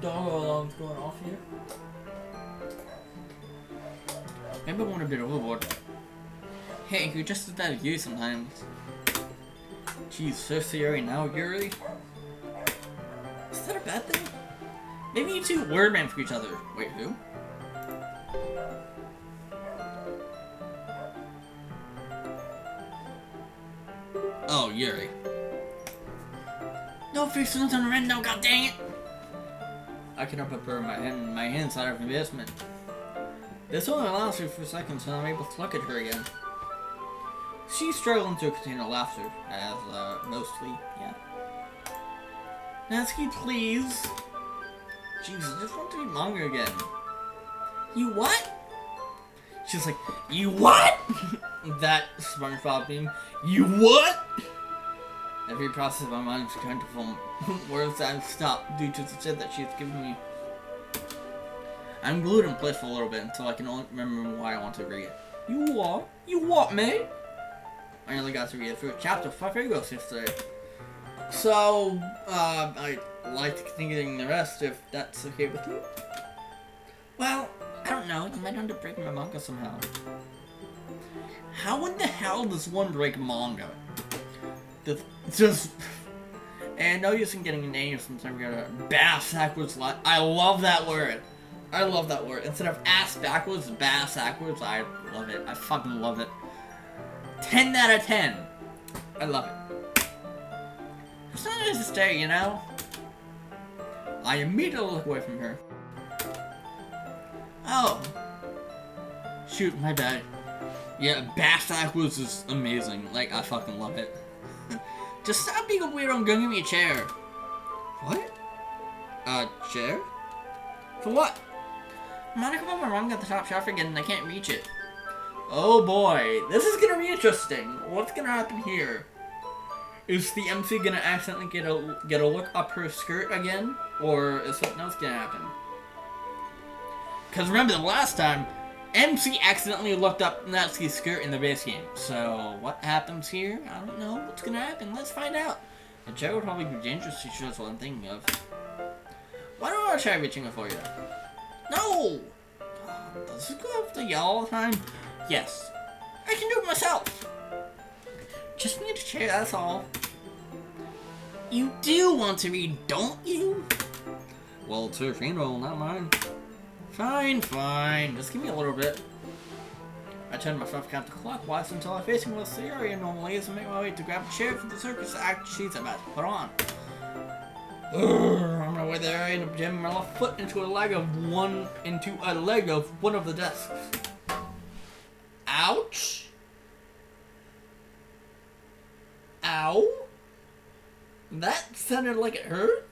Doggo alarm's going off here. Maybe I want a bit overboard. Hey, you're just as bad as you sometimes. Jeez, so scary now, Yuri. Is that a bad thing? Maybe you two were meant for each other. Wait, who? Oh, Yuri. No fixings on the red now, god dang it! I cannot prepare my hands out of investment. This only lasts for a few seconds and I'm able to look at her again. She's struggling to contain her laughter, as, mostly, yeah. Natsuki, please. Jesus, I just want to read manga again. You what? She's like, you what? That SpongeBob being, you what? Every process of my mind is trying to form words that I've stopped due to the shit that she's given me. I'm glued in place for a little bit until I can only remember why I want to read it. You what? You what, mate? I only got to read it through chapter 5 Egos yesterday. So, I'd like to continue the rest if that's okay with you. Well, I don't know. You might end up breaking my manga somehow. How in the hell does one break manga? Just... And no use in getting names sometimes we gotta bass backwards. I love that word. I love that word. Instead of ass backwards, bass backwards. I love it. I fucking love it. 10 out of 10. I love it. It's not nice to stay, you know? I immediately look away from her. Oh. Shoot, my bad. Yeah, bass backwards is amazing. Like, I fucking love it. Just stop being a weirdo and go give me a chair. What? A chair? For what? I'm not gonna put my manga at the top shelf again and I can't reach it. Oh boy, this is gonna be interesting. What's gonna happen here? Is the MC gonna accidentally get a look up her skirt again? Or is something else gonna happen? Because remember the last time, MC accidentally looked up Natsuki's skirt in the base game. So, what happens here? I don't know. What's gonna happen? Let's find out. The chair would probably be dangerous to show us what I'm thinking of. Why don't I try reaching it for you? No! Does this go have to yell all the time? Yes. I can do it myself. Just need a chair, that's all. You do want to read, don't you? Well, it's her funeral, not mine. Fine, fine. Just give me a little bit. I turn myself counterclockwise until I'm facing where the area normally is and make my way to grab a chair for the circus act she's about to put on. On my way there, I end up jamming my left foot into a leg of one of the desks. Ouch! Ow! That sounded like it hurt.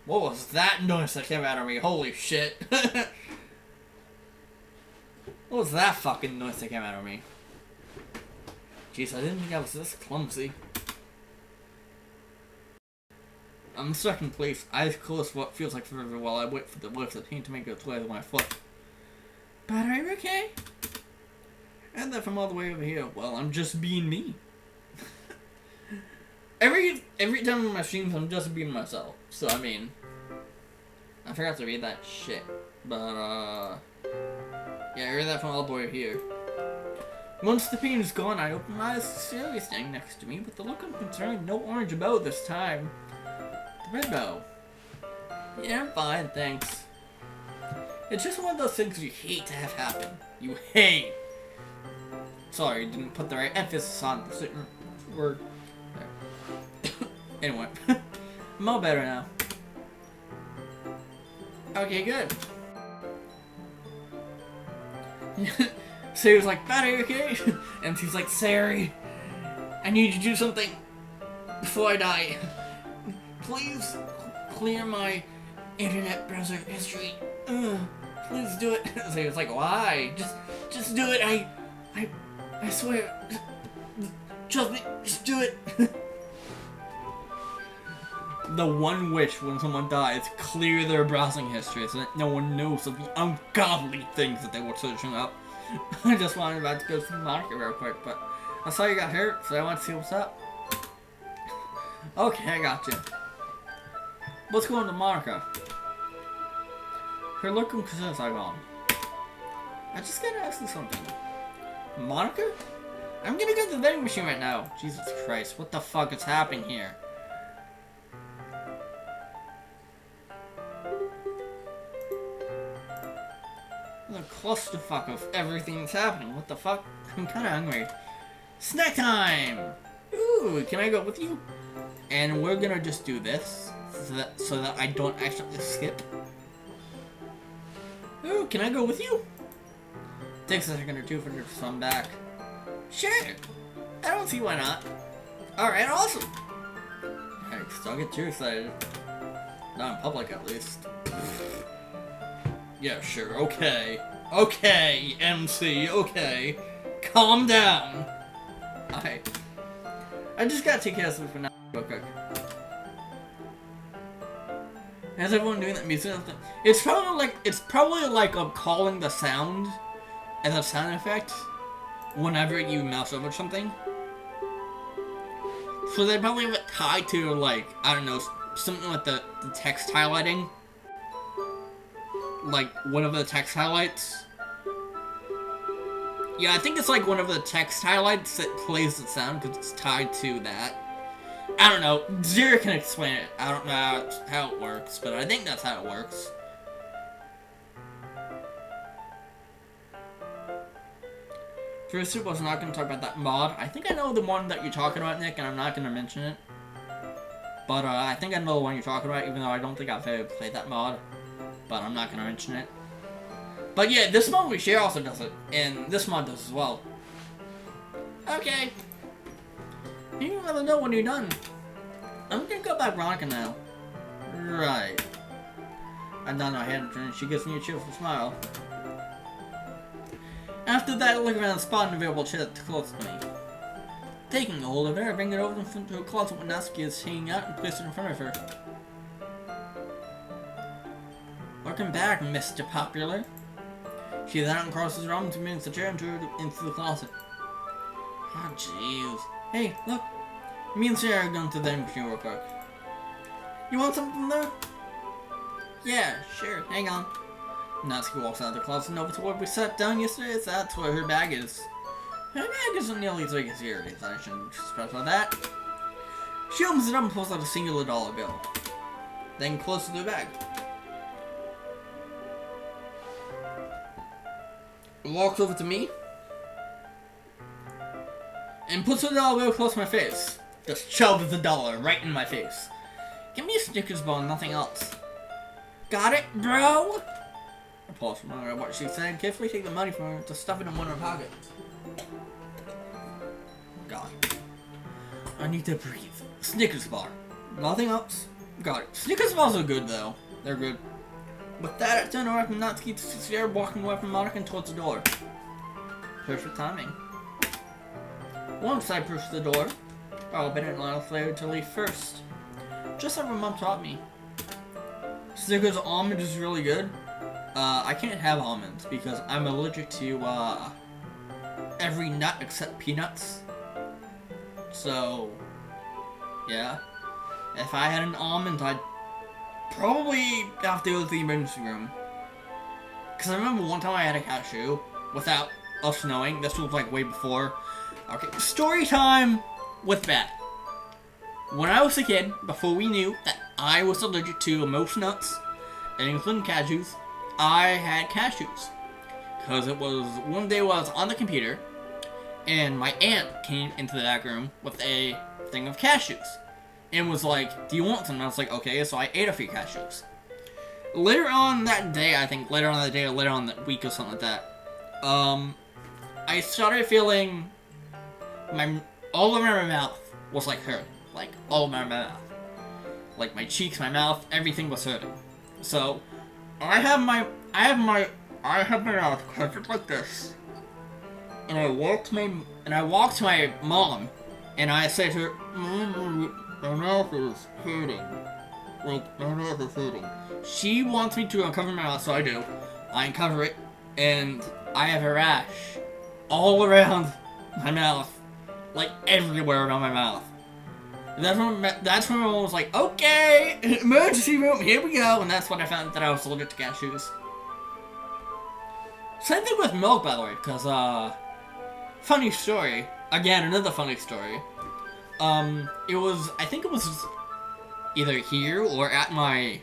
What was that noise that came out of me? Holy shit. What was that fucking noise that came out of me? Jeez, I didn't think I was this clumsy. I'm stuck in place, eyes closed for what feels like forever while I wait for the lift that seemed to make its way to my foot. But are you okay? And that from all the way over here. Well, I'm just being me. Every time in my streams, I'm just being myself. So, I mean, I forgot to read that shit. But, yeah, I read that from all the way here. Once the pain is gone, I open my eyes to Sally standing next to me with the look of concern. No orange bow this time. The red bow. Yeah, I'm fine, thanks. It's just one of those things you hate to have happen. You hate. Sorry, didn't put the right emphasis on the certain word. Anyway, I'm all better now. Okay, good. Sari's like, "Pat, are you okay?" And she's like, "Sari, I need you to do something before I die. Please clear my internet browser history. Please do it." Sari's like, "Why? Just do it. I swear. Trust me. Just do it." The one wish when someone dies, clear their browsing history so that no one knows of the ungodly things that they were searching up. I just wanted about to go see Monica real quick, but I saw you got hurt, so I want to see what's up. Okay, I got you. What's going on to Monica? Her looking concerns are gone. I just gotta ask you something. Monica? I'm gonna go to the vending machine right now. Jesus Christ, what the fuck is happening here? The clusterfuck of everything that's happening. What the fuck? I'm kinda hungry. Snack time! Ooh, can I go with you? And we're gonna just do this so that I don't actually skip. Ooh, can I go with you? Takes a second or two for her to come back. Sure! I don't see why not. Alright, awesome! Heck, don't get too excited. Not in public, at least. Yeah, sure, okay. Okay, MC, okay. Calm down. Okay. I just gotta take care of something for now, real quick. How's everyone doing that music? It's probably like calling the sound as a sound effect whenever you mouse over something. So they probably have it tied to, like, I don't know, something like the text highlighting. Like, one of the text highlights. Yeah, I think it's like one of the text highlights that plays the sound because it's tied to that. I don't know. Zero can explain it. I don't know how it works, but I think that's how it works. First, I was not going to talk about that mod. I think I know the one that you're talking about, Nick, and I'm not going to mention it. But I think I know the one you're talking about, even though I don't think I've ever played that mod. But I'm not going to mention it. But yeah, this mod we share also does it, and this mod does as well. Okay. You can let me know when you're done. I'm gonna go back Veronica now. Right. I don't know, I had her, and she gives me a cheerful smile. After that, I look around and spot an available chair that's close to me. Taking a hold of her, I bring it over to a closet when Natsuki is hanging out and place it in front of her. Welcome back, Mr. Popular. She then crosses the room to move the chair into the closet. Oh, jeez. Hey, look. Me and Sarah are going to the vending machine real quick. You want something there? Yeah, sure. Hang on. Natsuki walks out of the closet and over to where we sat down yesterday. That's where her bag is. Her bag isn't nearly as big as yours. I shouldn't specify that. She opens it up and pulls out a singular dollar bill. Then closes the bag. Walks over to me and puts the dollar bill close to my face. Just shoves the dollar right in my face. Give me a Snickers bar and nothing else. Got it, bro? I pause from what she said and carefully take the money from her to stuff it in one of her pockets. God. I need to breathe. Snickers bar. Nothing else. Got it. Snickers bars are good though. They're good. With that, I turn away from Natsuki to see Sarah walking away from Monica and towards the door. Perfect timing. Once I push the door, I'll open it and allow Flair to leave first. Just like my mom taught me. Snickers almond is really good. I can't have almonds because I'm allergic to every nut except peanuts. So, yeah. If I had an almond, I'd probably have to go to the emergency room. Because I remember one time I had a cashew without us knowing. This was like way before. Okay, story time with Bat. When I was a kid, before we knew that I was allergic to most nuts, and including cashews, I had cashews. Because it was one day when I was on the computer, and my aunt came into the back room with a thing of cashews. And was like, do you want some? And I was like, okay, so I ate a few cashews. Later on that day, I think, later on that day or later on that week or something like that, I started feeling all over my mouth was like hurt. Like, all over my mouth. Like, my cheeks, my mouth, everything was hurting. So, I have my mouth covered like this. And I walked to my mom, and I said to her, my mouth is hurting. Like, my mouth is hurting. She wants me to uncover my mouth, so I do. I uncover it, and I have a rash all around my mouth, like everywhere around my mouth. That's when my mom was like, okay, emergency room, here we go. And that's when I found that I was allergic to cashews. Same thing with milk, by the way, because, funny story. Again, another funny story. I think it was either here or at my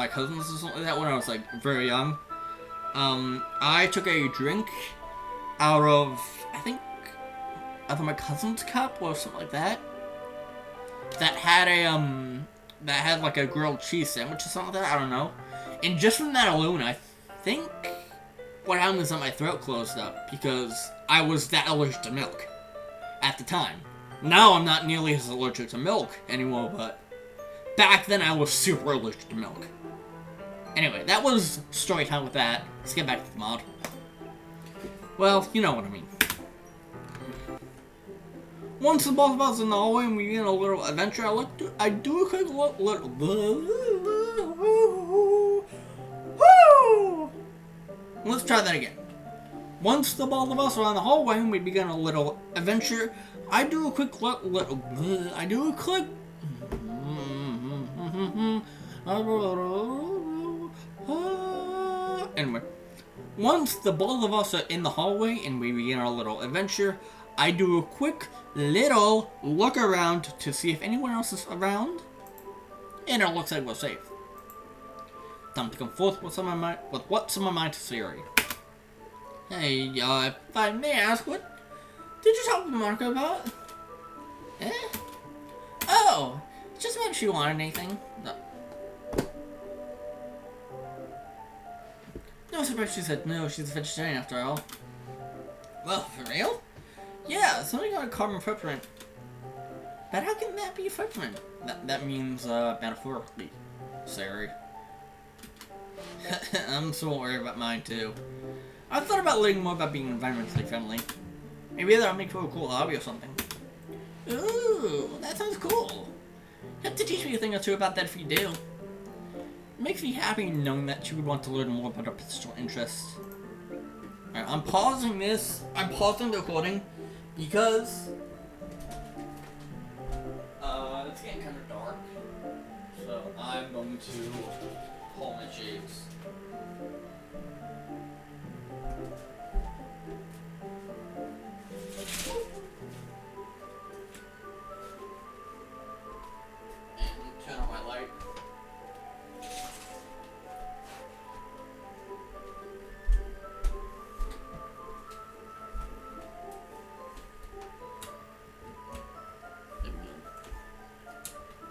cousins or something like that when I was, like, very young. I took a drink out of my cousin's cup or something like that. That had like a grilled cheese sandwich or something like that, I don't know. And just from that alone, I think what happened is that my throat closed up because I was that allergic to milk at the time. Now I'm not nearly as allergic to milk anymore, but back then I was super allergic to milk. Anyway, that was story time with that. Let's get back to the mod. Well, you know what I mean. Once the both of us in the hallway and we begin a little adventure, I do a quick little. Let's try that again. Once the both of us are in the hallway and we begin a little adventure, I do a quick Anyway, once the both of us are in the hallway and we begin our little adventure, I do a quick little look around to see if anyone else is around, and it looks like we're safe. Time to come forth with what's on my mind to theory. Hey, if I may ask, what did you talk with Monica about? Eh? Oh, just maybe she wanted anything. No surprise she said no, she's a vegetarian after all. Well, for real? Yeah, something got a carbon footprint. But how can that be a footprint? That means, metaphorically. Sorry. I'm so worried about mine, too. I thought about learning more about being environmentally friendly. Maybe that'll make for a cool hobby or something. Ooh, that sounds cool. You have to teach me a thing or two about that if you do. It makes me happy knowing that you would want to learn more about our potential interests. Alright, I'm pausing the recording because it's getting kind of dark, so I'm going to pull my shades. And turn on my light.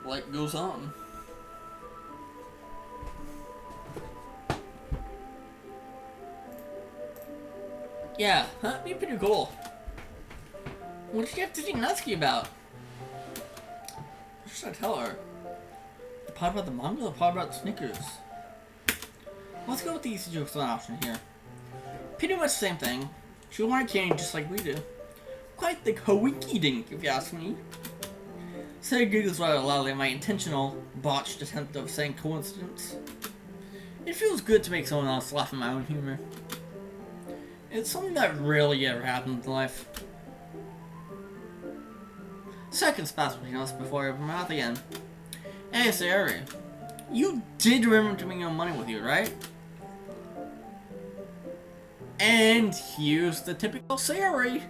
Light goes on. Yeah, that'd be pretty cool. What did you have to see Natsuki about? What should I tell her? The part about the manga or the part about the Snickers? Let's go with the easy jokes on option here. Pretty much the same thing. She wanted candy just like we do. Quite the coinky dink, if you ask me. Said giggles rather loudly at my intentional, botched attempt of saying coincidence. It feels good to make someone else laugh at my own humor. It's something that rarely ever happens in life. Seconds passed between us before I opened my mouth again. Hey, Sayori. You did remember to bring your money with you, right? And here's the typical Sayori.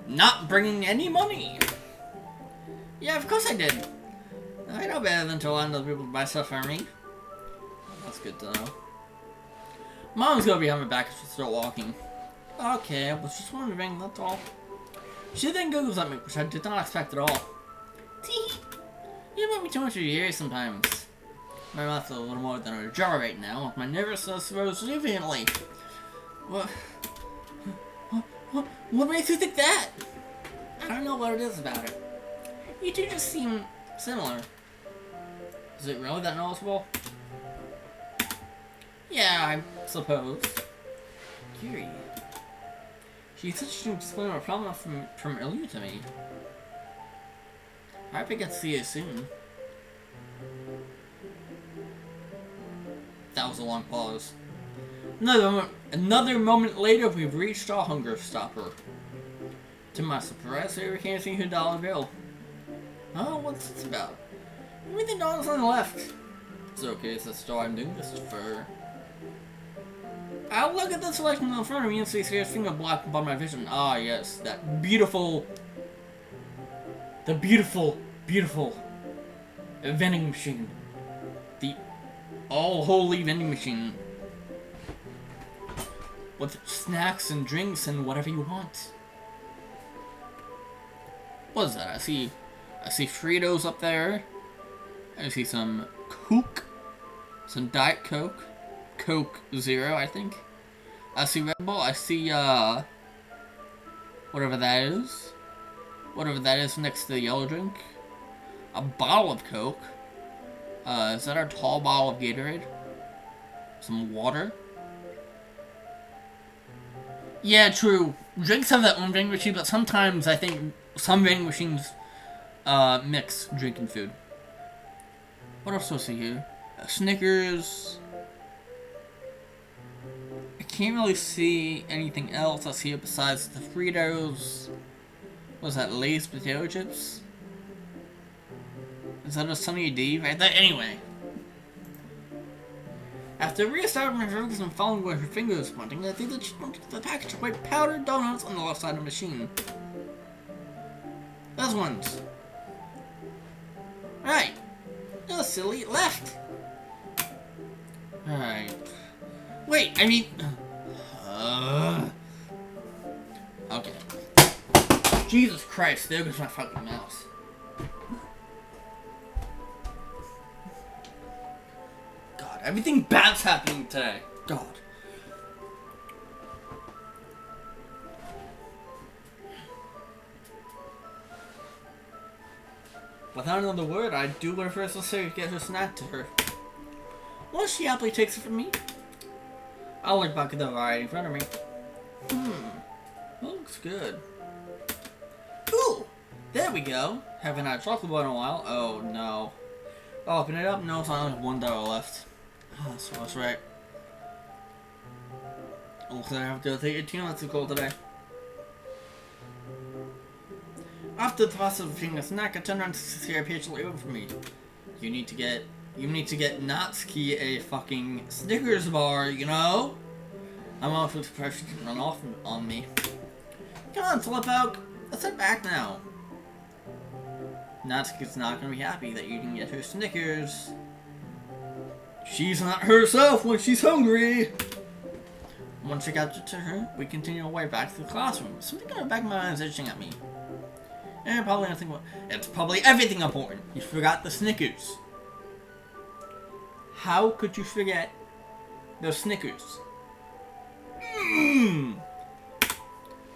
Not bringing any money. Yeah, of course I did. I know better than to allow other people to buy stuff for me. That's good to know. Mom's gonna be on my back if she start walking. Okay, I was just wondering, that's all. She then googles at me, which I did not expect at all. Tee. You might be too much of your ears sometimes. My mouth's a little more than a jar right now. My nervousness rose significantly. What makes you think that? I don't know what it is about it. You two just seem similar. Is it really that noticeable? Yeah, I suppose. Kiri. She said she would explain our problem from earlier to me. I hope I get to see you soon. That was a long pause. Another moment later, we've reached our hunger stopper. To my surprise, we can't see her dollar bill. Oh, what's this about? Everything dollars on the left. It's okay, it's the store I'm doing this for. I'll look at the selection in front of me and see a finger block upon my vision. Ah, yes, that beautiful, beautiful vending machine. The all-holy vending machine. With snacks and drinks and whatever you want. What is that? I see Fritos up there. I see some Coke. Some Diet Coke. Coke Zero, I think. I see Red Bull. I see, whatever that is. Whatever that is next to the yellow drink. A bottle of Coke. Is that our tall bottle of Gatorade? Some water. Yeah, true. Drinks have their own vending machine, but sometimes I think some vending machines mix drink and food. What else do I see here? Snickers. I can't really see anything else I see here besides the Fritos. What is that, Lay's potato chips? Is that a Sunny D right there? Anyway. After restarting my focus and following where her finger was pointing, I think that she pointed to the package of white powdered donuts on the left side of the machine. Those ones. Right. No, silly, left. Alright. Wait, I mean... Okay. Jesus Christ, there goes my fucking mouse. God, everything bad's happening today. God. Without another word, I do whatever is necessary to get her snack to her. Once she happily takes it from me, I'll look back at the variety in front of me. Looks good. Ooh! There we go. Haven't had chocolate bar in a while. Oh no. I'll open it up. No, it's only $1 left. Oh, so that's right. Looks like I have to go take 18 minutes to call today. After the process of eating a snack, I turned around to see her patiently over for me. You need to get Natsuki a fucking Snickers bar, you know? I'm off with the pressure to run off on me. Come on, Slowpoke. Let's head back now. Natsuki's not gonna be happy that you didn't get her Snickers. She's not herself when she's hungry. Once I got to her, we continue our way back to the classroom. Something in the back of my mind is itching at me. And probably nothing. It's probably everything important. You forgot the Snickers. How could you forget the Snickers?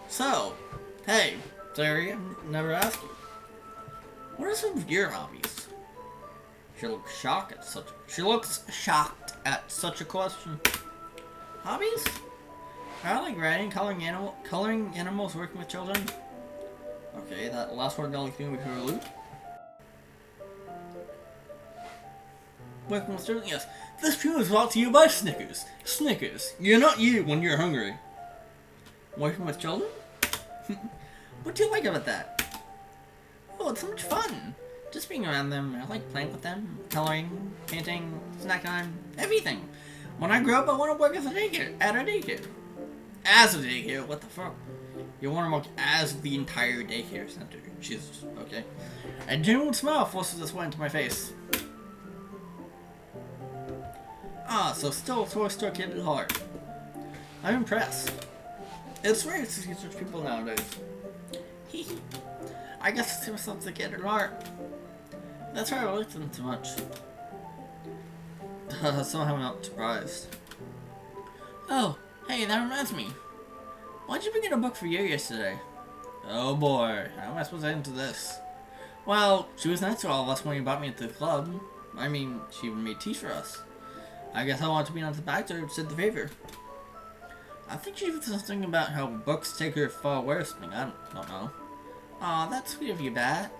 So, hey, sorry, I never asked you. What are some of your hobbies? She looks shocked at such a question. Hobbies? I like writing, coloring animals, working with children. Okay, that last one got like doing with her loot. Working with children, yes. This stream is brought to you by Snickers. Snickers, you're not you when you're hungry. Working with children? What do you like about that? Oh, it's so much fun. Just being around them, I like playing with them, coloring, painting, snack time, everything. When I grow up, I want to work as a daycare, As a daycare, what the fuck? You want to work as the entire daycare center. Jesus, okay. A genuine smile forces this one into my face. Ah, so still a Toy Store kid at heart. I'm impressed. It's rare to see such people nowadays. Hee hee. I guess it's myself a kid at heart. That's why I liked them so much. Somehow I'm not surprised. Oh, hey, that reminds me. Why'd you bring in a book for you yesterday? Oh boy, how am I supposed to get into this? Well, she was nice to all of us when you brought me into the club. I mean, she even made tea for us. I guess I wanted to be on the back to did the favor. I think she even said something about how books take her far away or something. I don't know. Aw, that's sweet of you, Bat.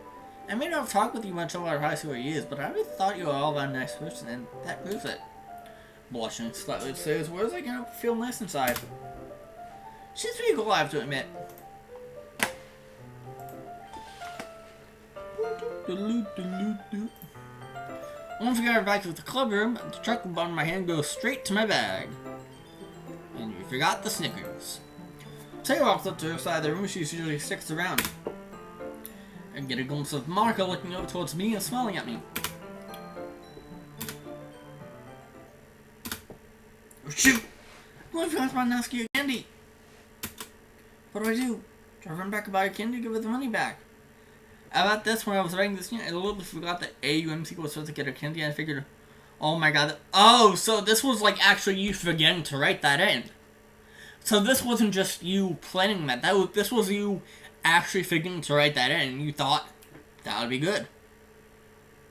I may not have talked with you much over our high school years, but I always thought you were all about a nice person, and that proves it. Blushing slightly, says, "Where's I gonna feel nice inside?" She's pretty cool, I have to admit. Once we got back to the club room, the chocolate bar in my hand goes straight to my bag. And you forgot the Snickers. Tay walks up to her side of the room. She usually sticks around. And get a glimpse of Marco looking over towards me and smiling at me. Oh, shoot! I'm going to ask my Nasky a candy. What do? Do I run back and buy a candy or give her the money back? About this, when I was writing this scene, I literally forgot that AUMC was supposed to get a candy, and I figured, oh my god, oh, so this was like actually you forgetting to write that in. So this wasn't just you planning that, this was you actually forgetting to write that in, and you thought that would be good.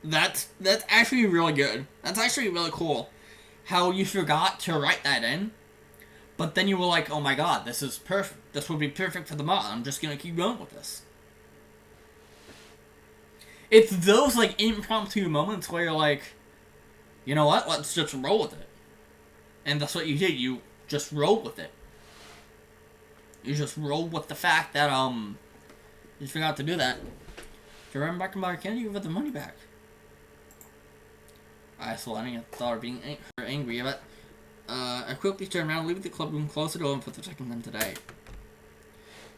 That's actually really good. That's actually really cool. How you forgot to write that in, but then you were like, oh my god, this is perfect. This would be perfect for the mod. I'm just gonna keep going with this. It's those, like, impromptu moments where you're like, you know what, let's just roll with it. And that's what you did, you just rolled with it. You just rolled with the fact that, you forgot to do that. If you run back and buy a candy, you get the money back. Isolating at the thought of being angry, but, I quickly turned around, leaving the club room, closed the door, and put the second time today.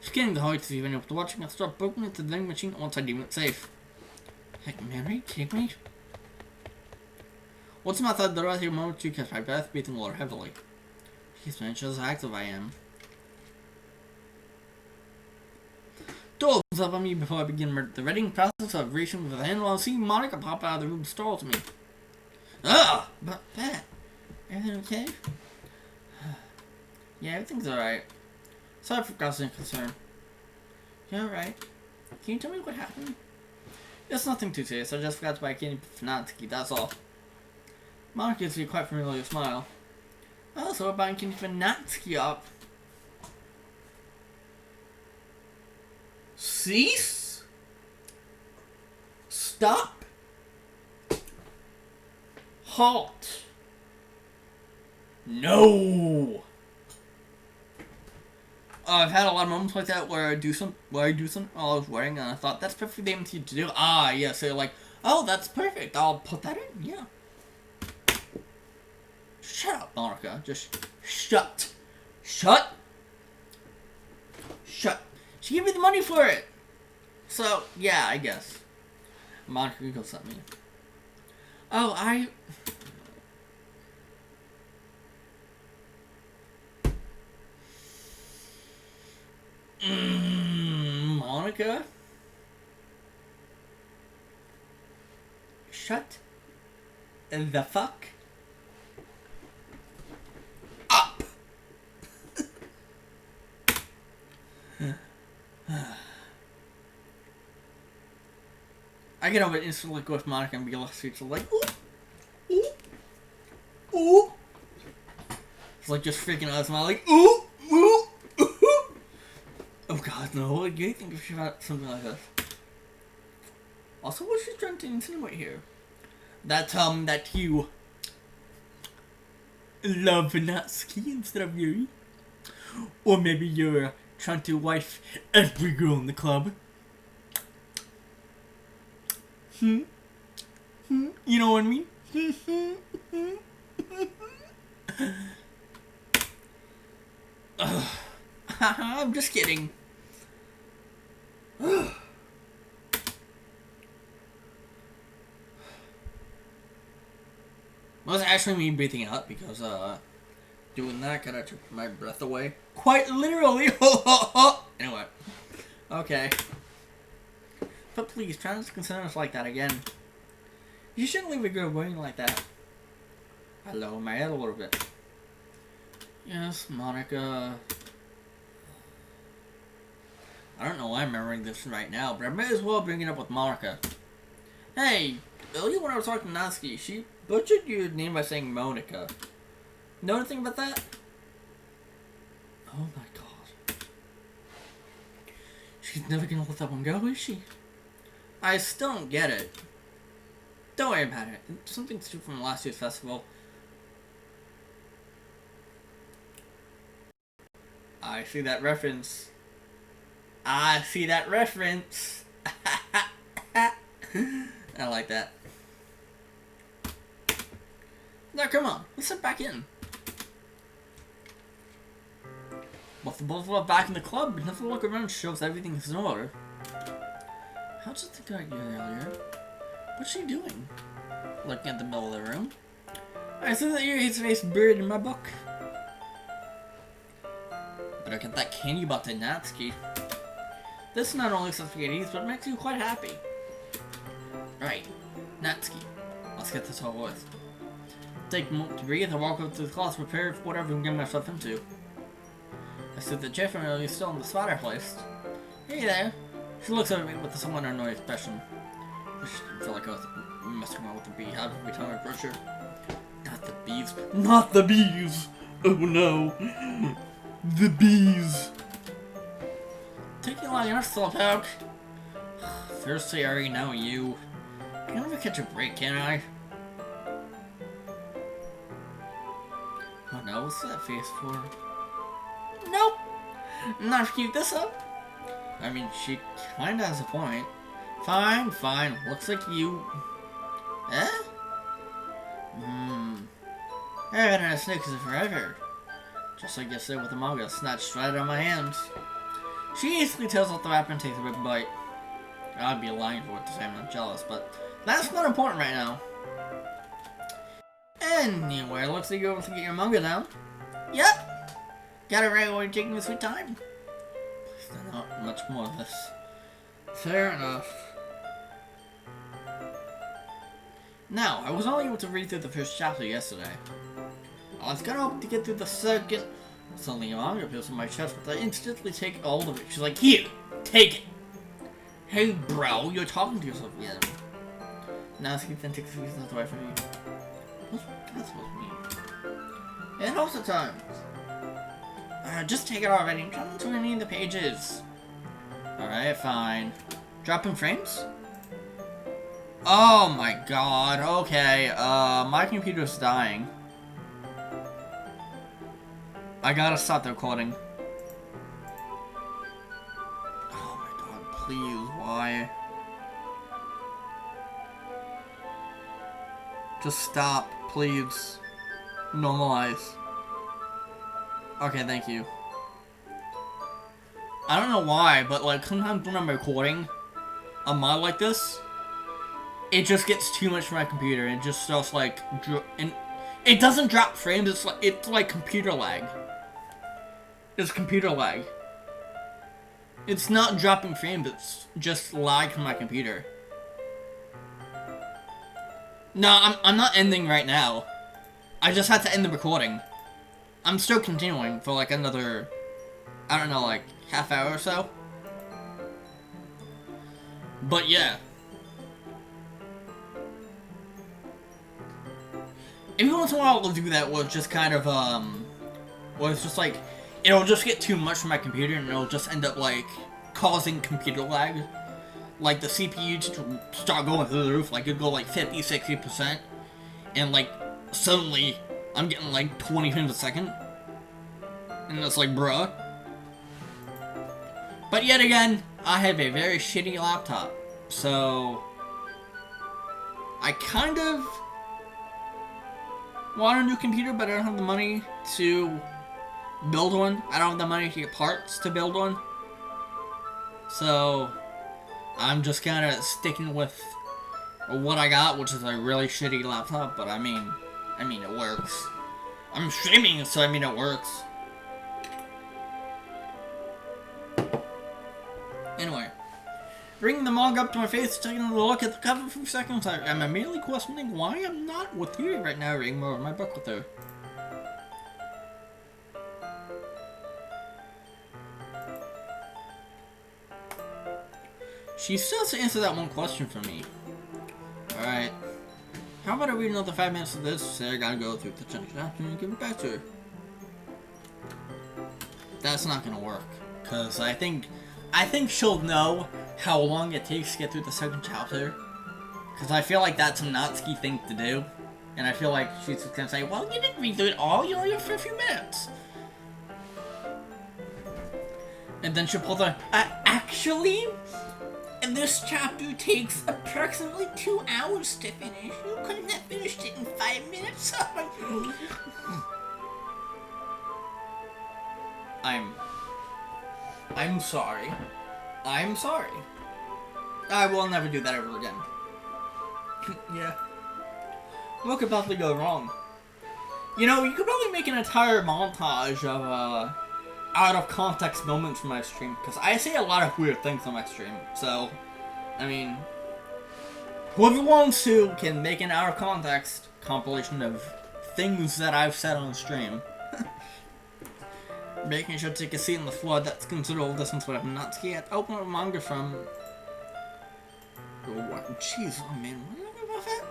Scanning the hallway to see if anyone was watching, I start broken into the vending machine once I deem it safe. Heck, man, are you kidding me? Once I'm outside the door, I hear a moment or two catch my breath, breathing water heavily. Jeez, man, shows how active I am. Door opens up on me before I begin the readying process of reaching with a hand while I see Monica pop out of the room and startle to me. Ugh! But, Pat, everything okay? Yeah, everything's alright. Sorry for causing concern. You alright? Can you tell me what happened? It's nothing too serious, I just forgot to buy a candy for Natsuki, that's all. Monica gives me a quite familiar smile. Oh, so we're buying candy for Natsuki up. Cease? Stop? Halt? No! I've had a lot of moments like that where I do something while I was wearing, and I thought that's perfect for the MT to do. Ah, yeah, so you're like, oh, that's perfect. I'll put that in. Yeah. Shut up, Monica. Just shut. Shut. Shut. She gave me the money for it. So yeah, I guess. Monica goes at me. Oh, Monica? Shut the fuck up. I get over it instantly with Monica and be like, ooh, ooh, ooh. It's like just freaking out, smile like, ooh, ooh, ooh. Oh god, no, what do you think if she had something like this? Also, what's she trying to insinuate here? That you love Natsuki instead of Yuri? Or maybe you're trying to wife every girl in the club? You know what I mean? I'm just kidding. Well, it's actually me breathing out because doing that kind of took my breath away. Quite literally. Anyway. Okay. But please, try not to consider us like that again. You shouldn't leave a girl waiting like that. I lower my head a little bit. Yes, Monica. I don't know why I'm remembering this right now, but I may as well bring it up with Monica. Hey, earlier when I was talking to Natsuki, she butchered your name by saying Monica. Know anything about that? Oh my god. She's never gonna let that one go, is she? I still don't get it. Don't worry about it. Something stupid from last year's festival. I see that reference. I see that reference. I like that. Now, come on. Let's sit back in. With the both of us back in the club, another look around shows everything is in order. How did the guy get earlier? What's she doing? Looking at the middle of the room. I see that his face buried in my book. Better get that candy button, Natsuki. This not only sets me at ease, but makes you quite happy. Right, Natsuki. Let's get this over with. Take a moment to breathe and walk up to the class prepared for whatever I'm getting myself into. I see that Jeffrey is still in the fireplace. Hey there. She looks at me with a somewhat annoyed expression. I feel like I was messing around with the bee. How did we tell her brochure? Not the bees. Not the bees! Oh no. The bees. Taking long enough, Slowpoke. Thirsty, I already know you. Can I ever catch a break, can I? Oh no, what's that face for? Nope! Not to keep this up. I mean, she kinda has a point. Fine, fine. Looks like you... Eh? I haven't had a Snickers in forever. Just like yesterday with the manga snatched right out of my hands. She easily tells off the wrapper and takes a big bite. I'd be lying for it to say I'm not jealous, but that's not important right now. Anyway, looks like you're able to get your manga now. Yep! Got it right while you're taking your sweet time. Please not much more of this. Fair enough. Now, I was only able to read through the first chapter yesterday. I was gonna hope to get through the second. Suddenly a manga appears on my chest, but I instantly take hold of it. She's like, here, take it! Hey bro, you're talking to yourself again. Now Natsuki then takes the reasons away from me. What's that supposed to mean? It helps at times. Just take it already. I'm trying to read the pages. Alright, fine. Dropping frames? Oh my god, okay. My computer's dying. I gotta stop the recording. Oh my god, please, why? Just stop, please. Normalize. Okay, thank you. I don't know why, but like sometimes when I'm recording a mod like this, it just gets too much for my computer. It just starts like, and it doesn't drop frames. It's like computer lag. It's computer lag. It's not dropping frames. It's just lag from my computer. No, I'm not ending right now. I just had to end the recording. I'm still continuing for like another, I don't know, like half hour or so. But yeah. Every once in a while I'll do that where it's just kind of, where it's just like, it'll just get too much for my computer and it'll just end up like causing computer lag. Like the CPU to start going through the roof, like it'd go like 50-60%, and like suddenly I'm getting like 20 frames a second, and it's like, bruh. But yet again, I have a very shitty laptop, so I kind of want a new computer, but I don't have the money to build one. I don't have the money to get parts to build one, so I'm just kind of sticking with what I got, which is a really shitty laptop, but I mean, it works. I'm streaming, so I mean, it works. Anyway, bringing the manga up to my face, taking a look at the cover for a few seconds, I'm immediately questioning why I'm not with you right now, reading more of my book with her. She still has to answer that one question for me. Alright. How about I read another 5 minutes of this? Say I gotta go through the chapter and give it back to her. That's not gonna work. Cause I think she'll know how long it takes to get through the second chapter. Cause I feel like that's a Natsuki thing to do. And I feel like she's just gonna say, well, you didn't read through it all, you only have for a few minutes. And then she'll pull the, actually, this chapter takes approximately 2 hours to finish. You couldn't have finished it in 5 minutes. I'm sorry. I'm sorry. I will never do that ever again. Yeah. What could possibly go wrong? You know, you could probably make an entire montage of, out of context moments from my stream, because I say a lot of weird things on my stream, so, I mean, whoever wants to can make an out of context compilation of things that I've said on stream. Making sure to take a seat in the flood, that's considerable distance, but I'm not scared. Open a manga from... Oh, what? Jeez, oh man, what do you know about that?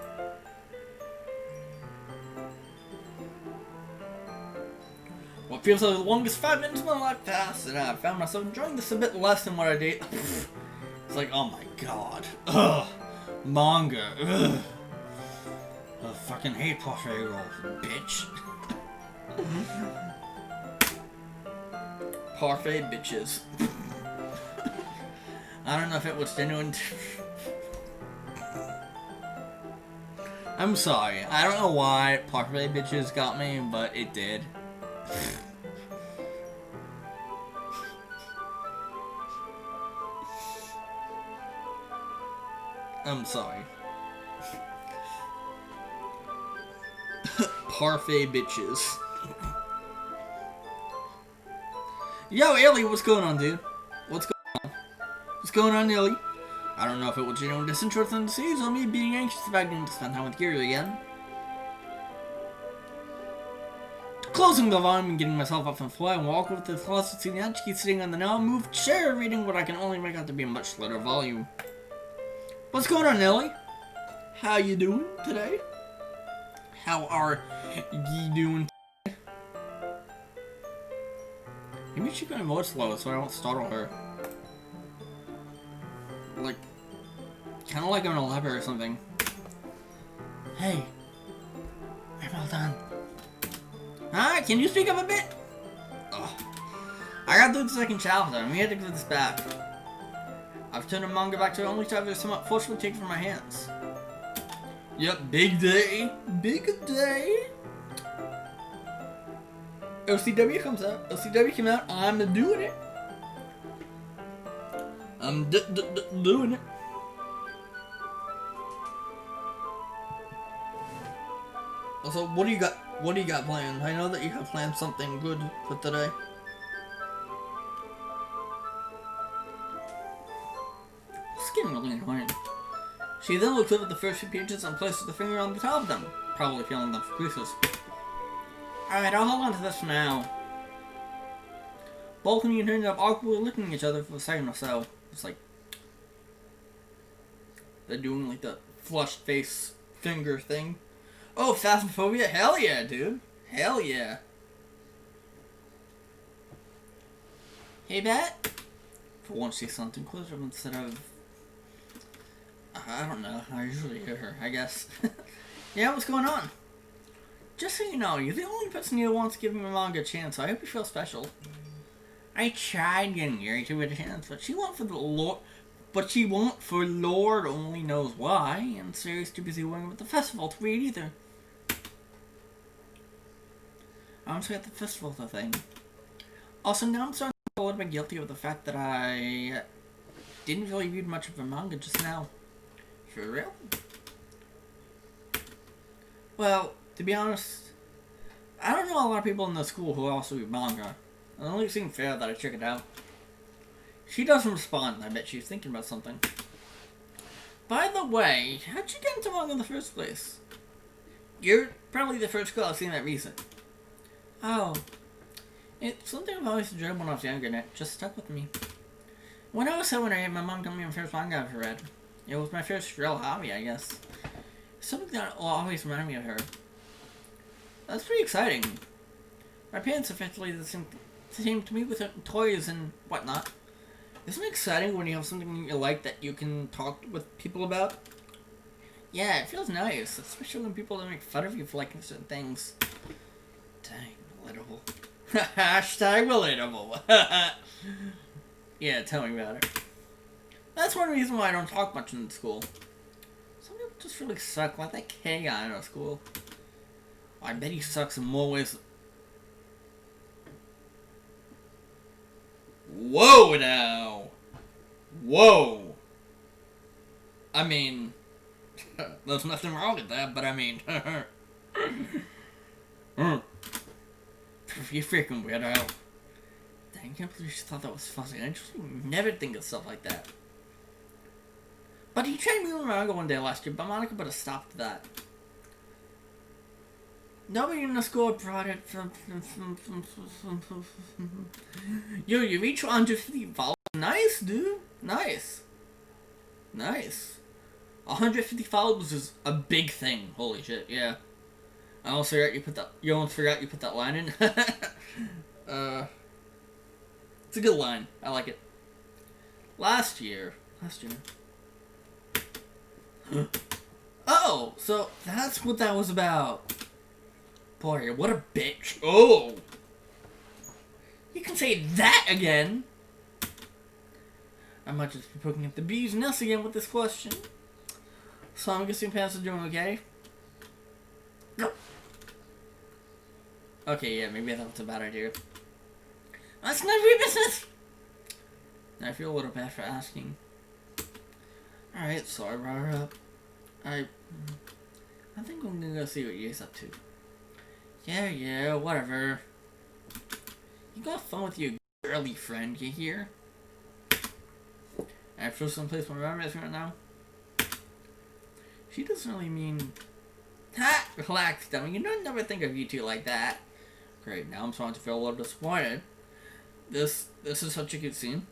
What feels like the longest 5 minutes of my life passed, and I found myself enjoying this a bit less than what I did. It's like, oh my god. Ugh. Manga. Ugh. I fucking hate Parfait Roll, bitch. Parfait bitches. I don't know if it was genuine. I'm sorry. I don't know why Parfait bitches got me, but it did. I'm sorry. Parfait bitches. Yo, Ellie, what's going on, dude? What's going on, Ellie? I don't know if it was genuine disinterest in the series or me being anxious about getting to spend time with Gary again. Closing the volume and getting myself up from the floor and walk over to the closet, seeing Natsuki sitting on the now moved chair reading what I can only make out to be a much lighter volume. What's going on, Ellie? How you doing today? How are ye doing today? Maybe she got my voice low so I don't startle her. Like, kind of like I'm in a library or something. Hey, I'm all done. Alright, can you speak up a bit? Ugh. I got through the second chapter, and we had to get this back. I've turned the manga back to only to have it somewhat forcefully taken from my hands. Yep, big day. Big day. LCW comes out. LCW came out. I'm doing it. I'm doing it. Also, what do you got? What do you got planned? I know that you have planned something good for today. It's getting really annoying. She then looks over at the first few pages and places the finger on the top of them, probably feeling them for creases. Alright, I'll hold on to this for now. Both of you ended up awkwardly looking at each other for a second or so. It's like they're doing like the flushed face finger thing. Oh, Phasmophobia? Hell yeah, dude. Hell yeah. Hey, Bat. For once, she's something closer instead of... I don't know. I usually hear her, I guess. Yeah, what's going on? Just so you know, you're the only person who wants to give me manga a chance, so I hope you feel special. I tried getting Yuri to give it a chance, but she won't for the Lord... But she won't for Lord only knows why, and Sarah's too busy worrying about the festival to read either. I'm just at the festival thing. Also, now I'm starting to feel a little bit guilty of the fact that I didn't really read much of a manga just now. For real? Well, to be honest, I don't know a lot of people in the school who also read manga. It only seemed fair that I check it out. She doesn't respond, I bet she's thinking about something. By the way, how'd you get into manga in the first place? You're probably the first girl I've seen that reason. Oh. It's something I've always enjoyed when I was younger, and it just stuck with me. When I was 7 or 8, my mom got me my first manga I ever read. It was my first real hobby, I guess. Something that will always remind me of her. That's pretty exciting. My parents effectively seem to me with toys and whatnot. Isn't it exciting when you have something you like that you can talk with people about? Yeah, it feels nice, especially when people don't make fun of you for liking certain things. Dang, relatable. Hashtag relatable. Yeah, tell me about it. That's one reason why I don't talk much in school. Some people just really suck, like that K guy in our school. I bet he sucks in more ways. Whoa now! Whoa! I mean, there's nothing wrong with that, but I mean, you freaking weirdo. Dang, I can't believe she thought that was funny. I just never think of stuff like that. But he tried moving around one day last year, but Monica put a stop to that. Nobody in the school brought it from Yo, you reach 150 followers. Nice, dude. Nice. Nice. 150 followers is a big thing. Holy shit, yeah. I almost forgot you put that. You almost forgot you put that line in. It's a good line. I like it. Last year. Oh, so that's what that was about. Boy, what a bitch. Oh! You can say that again! I might just be poking at the bee's nest again with this question. So I'm guessing Pants is doing okay? No. Okay, yeah, maybe that was a bad idea. That's none of your business! I feel a little bad for asking. Alright, so I brought her up. I think I'm gonna go see what Ye's up to. Yeah, whatever. You got fun with your girly friend, you hear? I feel someplace my mom is right now. She doesn't really mean... Ha! Relax, dummy. You don't never think of you two like that. Great, now I'm starting to feel a little disappointed. This is such a good scene.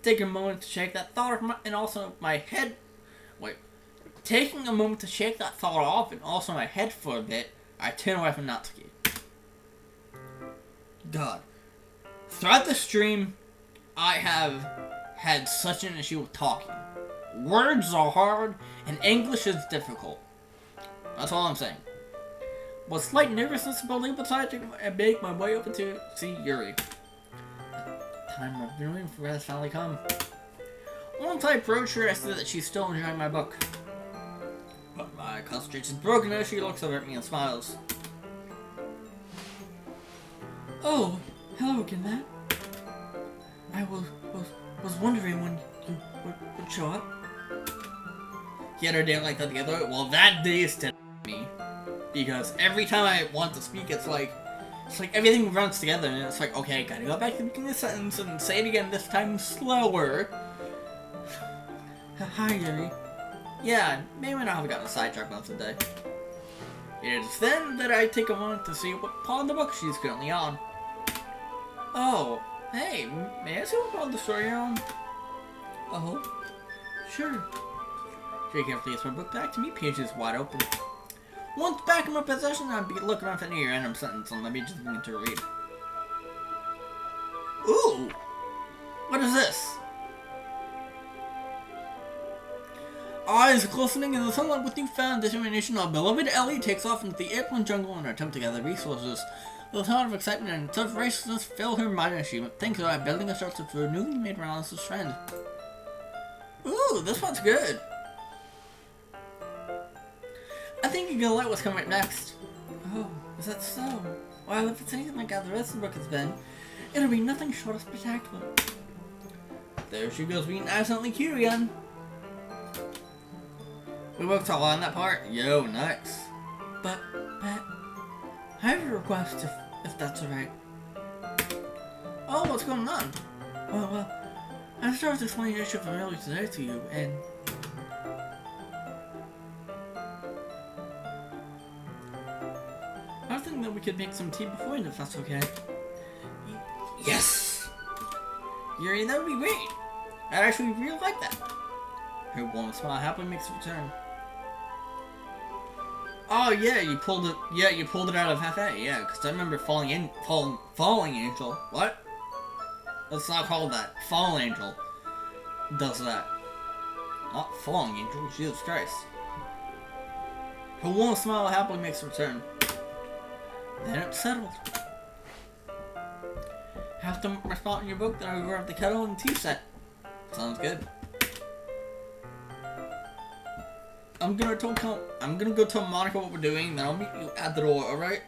Take a moment to shake that thought off and also my head... Wait. Taking a moment to shake that thought off and also my head for a bit, I turn away from Natsuki. God. Throughout the stream, I have had such an issue with talking. Words are hard, and English is difficult. That's all I'm saying. With slight nervousness about legal time to make my way over to see Yuri. The time I've been waiting for has finally come. Once I approach her, I see that she's still enjoying my book. But my concentration's broken as she looks over at me and smiles. Oh, hello again, Matt. I was wondering when you would show up. He had her day like that the other way. Well, that day is to me. Because every time I want to speak, it's like everything runs together, and it's like, okay, gotta go back to the beginning of the sentence and say it again, this time slower. Hi, Yuri. Yeah, maybe I have gotten sidetracked once a day. It is then that I take a moment to see what part of the book she's currently on. Oh, hey, may I see what part of the story you're on? Oh, sure. She carefully gets my book back to me, pages wide open. Once back in my possession, I'll be looking around for any random sentence and let me just begin to read. Ooh! What is this? Eyes glistening in the sunlight with newfound determination, our beloved Ellie takes off into the airplane jungle in an attempt to gather resources. The thought of excitement and self-righteousness fill her mind as she thinks about building a shelter for her newly made Renaissance friend. Ooh, this one's good. I think you're gonna like what's coming up next. Oh, is that so? Well, if it's anything like how the rest of the book has been, it'll be nothing short of spectacular. There she goes being accidentally cute again. We worked all on that part? Yo, nice. But, Pat, I have a request if that's alright. Oh, what's going on? Well, I started explaining the issue from earlier today to you, and... I was thinking that we could make some tea beforehand if that's okay. Yes! Yuri, that would be great! I'd actually really like that. Her warm smile happily makes a return. Oh yeah, you pulled it. Yeah, you pulled it out of FA. Yeah, because I remember Falling Angel. What? Let's not call that. Fallen Angel does that. Not Falling Angel. Jesus Christ. Her warm smile happily makes a return. Then it's settled. have to respond in your book, then I'll grab the kettle and tea set. Sounds good. I'm gonna go tell Monica what we're doing, then I'll meet you at the door, alright?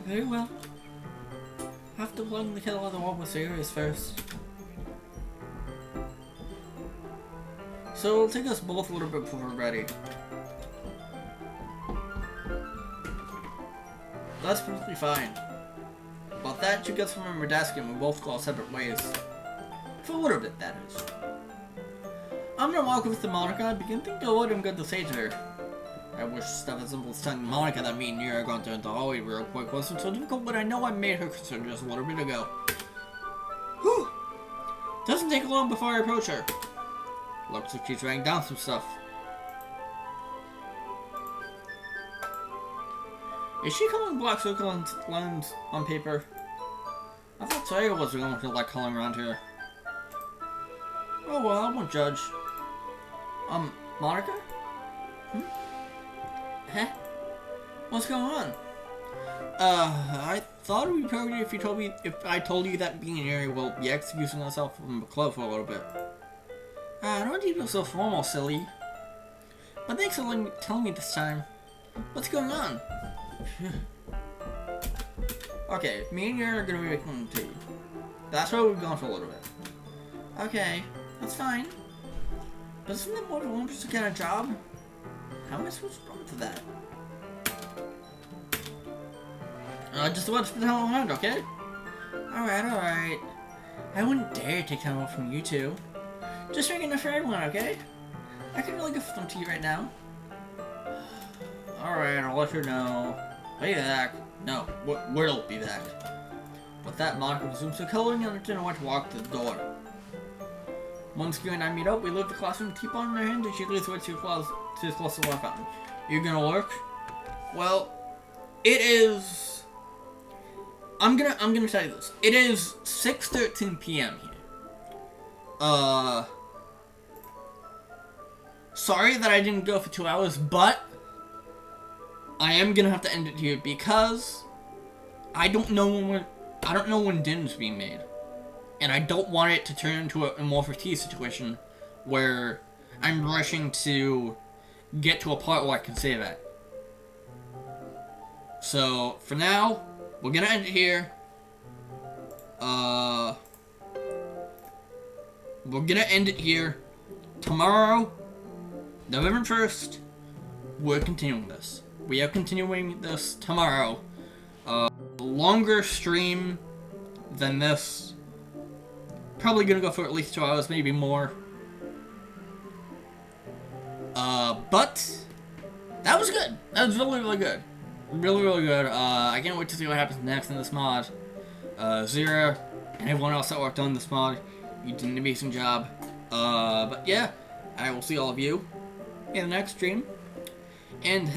Very well. Have to plug the kettle of the wall with serious first. So it'll take us both a little bit before we're ready. That's perfectly fine. But that should get from our desk and we both go our separate ways. For a little bit, that is. I'm gonna walk with to Monica and begin thinking of what I'm going to say to her. I wish stuff as simple as telling Monica that me and you are going to the hallway real quick wasn't so difficult, but I know I made her concerned just a little bit ago. Whew! Doesn't take long before I approach her. Looks like she's writing down some stuff. Is she coloring black circle lines on paper? I thought Sawyer was going to like coloring around here. Oh well, I won't judge. Monica? Huh? What's going on? I thought it would be perfect if I told you that being an area will be excusing myself from the club for a little bit. Don't you feel so formal, silly. But thanks for telling me this time. What's going on? Okay, me and you are gonna be making tea. That's why we've gone for a little bit. Okay, that's fine. But isn't it more of a 1% kind of job? How am I supposed to respond to that? Just about to spend time around, okay? Alright. I wouldn't dare take time off from you two. Just making it for everyone, okay? I could really go for some tea right now. Alright, I'll let her know. Be back. No, we'll be back. With that, Monica resumes her coloring and I want to walk to the door. Once you and I meet up, we leave the classroom, tea pot in her hand, and she leads the way to the close to the water fountain. You're gonna work? Well, it is. I'm gonna tell you this. It is 6:13 p.m. here. Sorry that I didn't go for 2 hours, but I am gonna have to end it here because I don't know when dinner's being made. And I don't want it to turn into a more fatigue situation where I'm rushing to get to a part where I can say that. So, for now, we're gonna end it here. We're gonna end it here. Tomorrow, November 1st, we're continuing this. We are continuing this tomorrow. Longer stream than this. Probably gonna go for at least 2 hours, maybe more. But that was good. That was really, really good. Really, really good. I can't wait to see what happens next in this mod. Zira and everyone else that worked on this mod, you did an amazing job. But yeah, I will see all of you in the next stream. And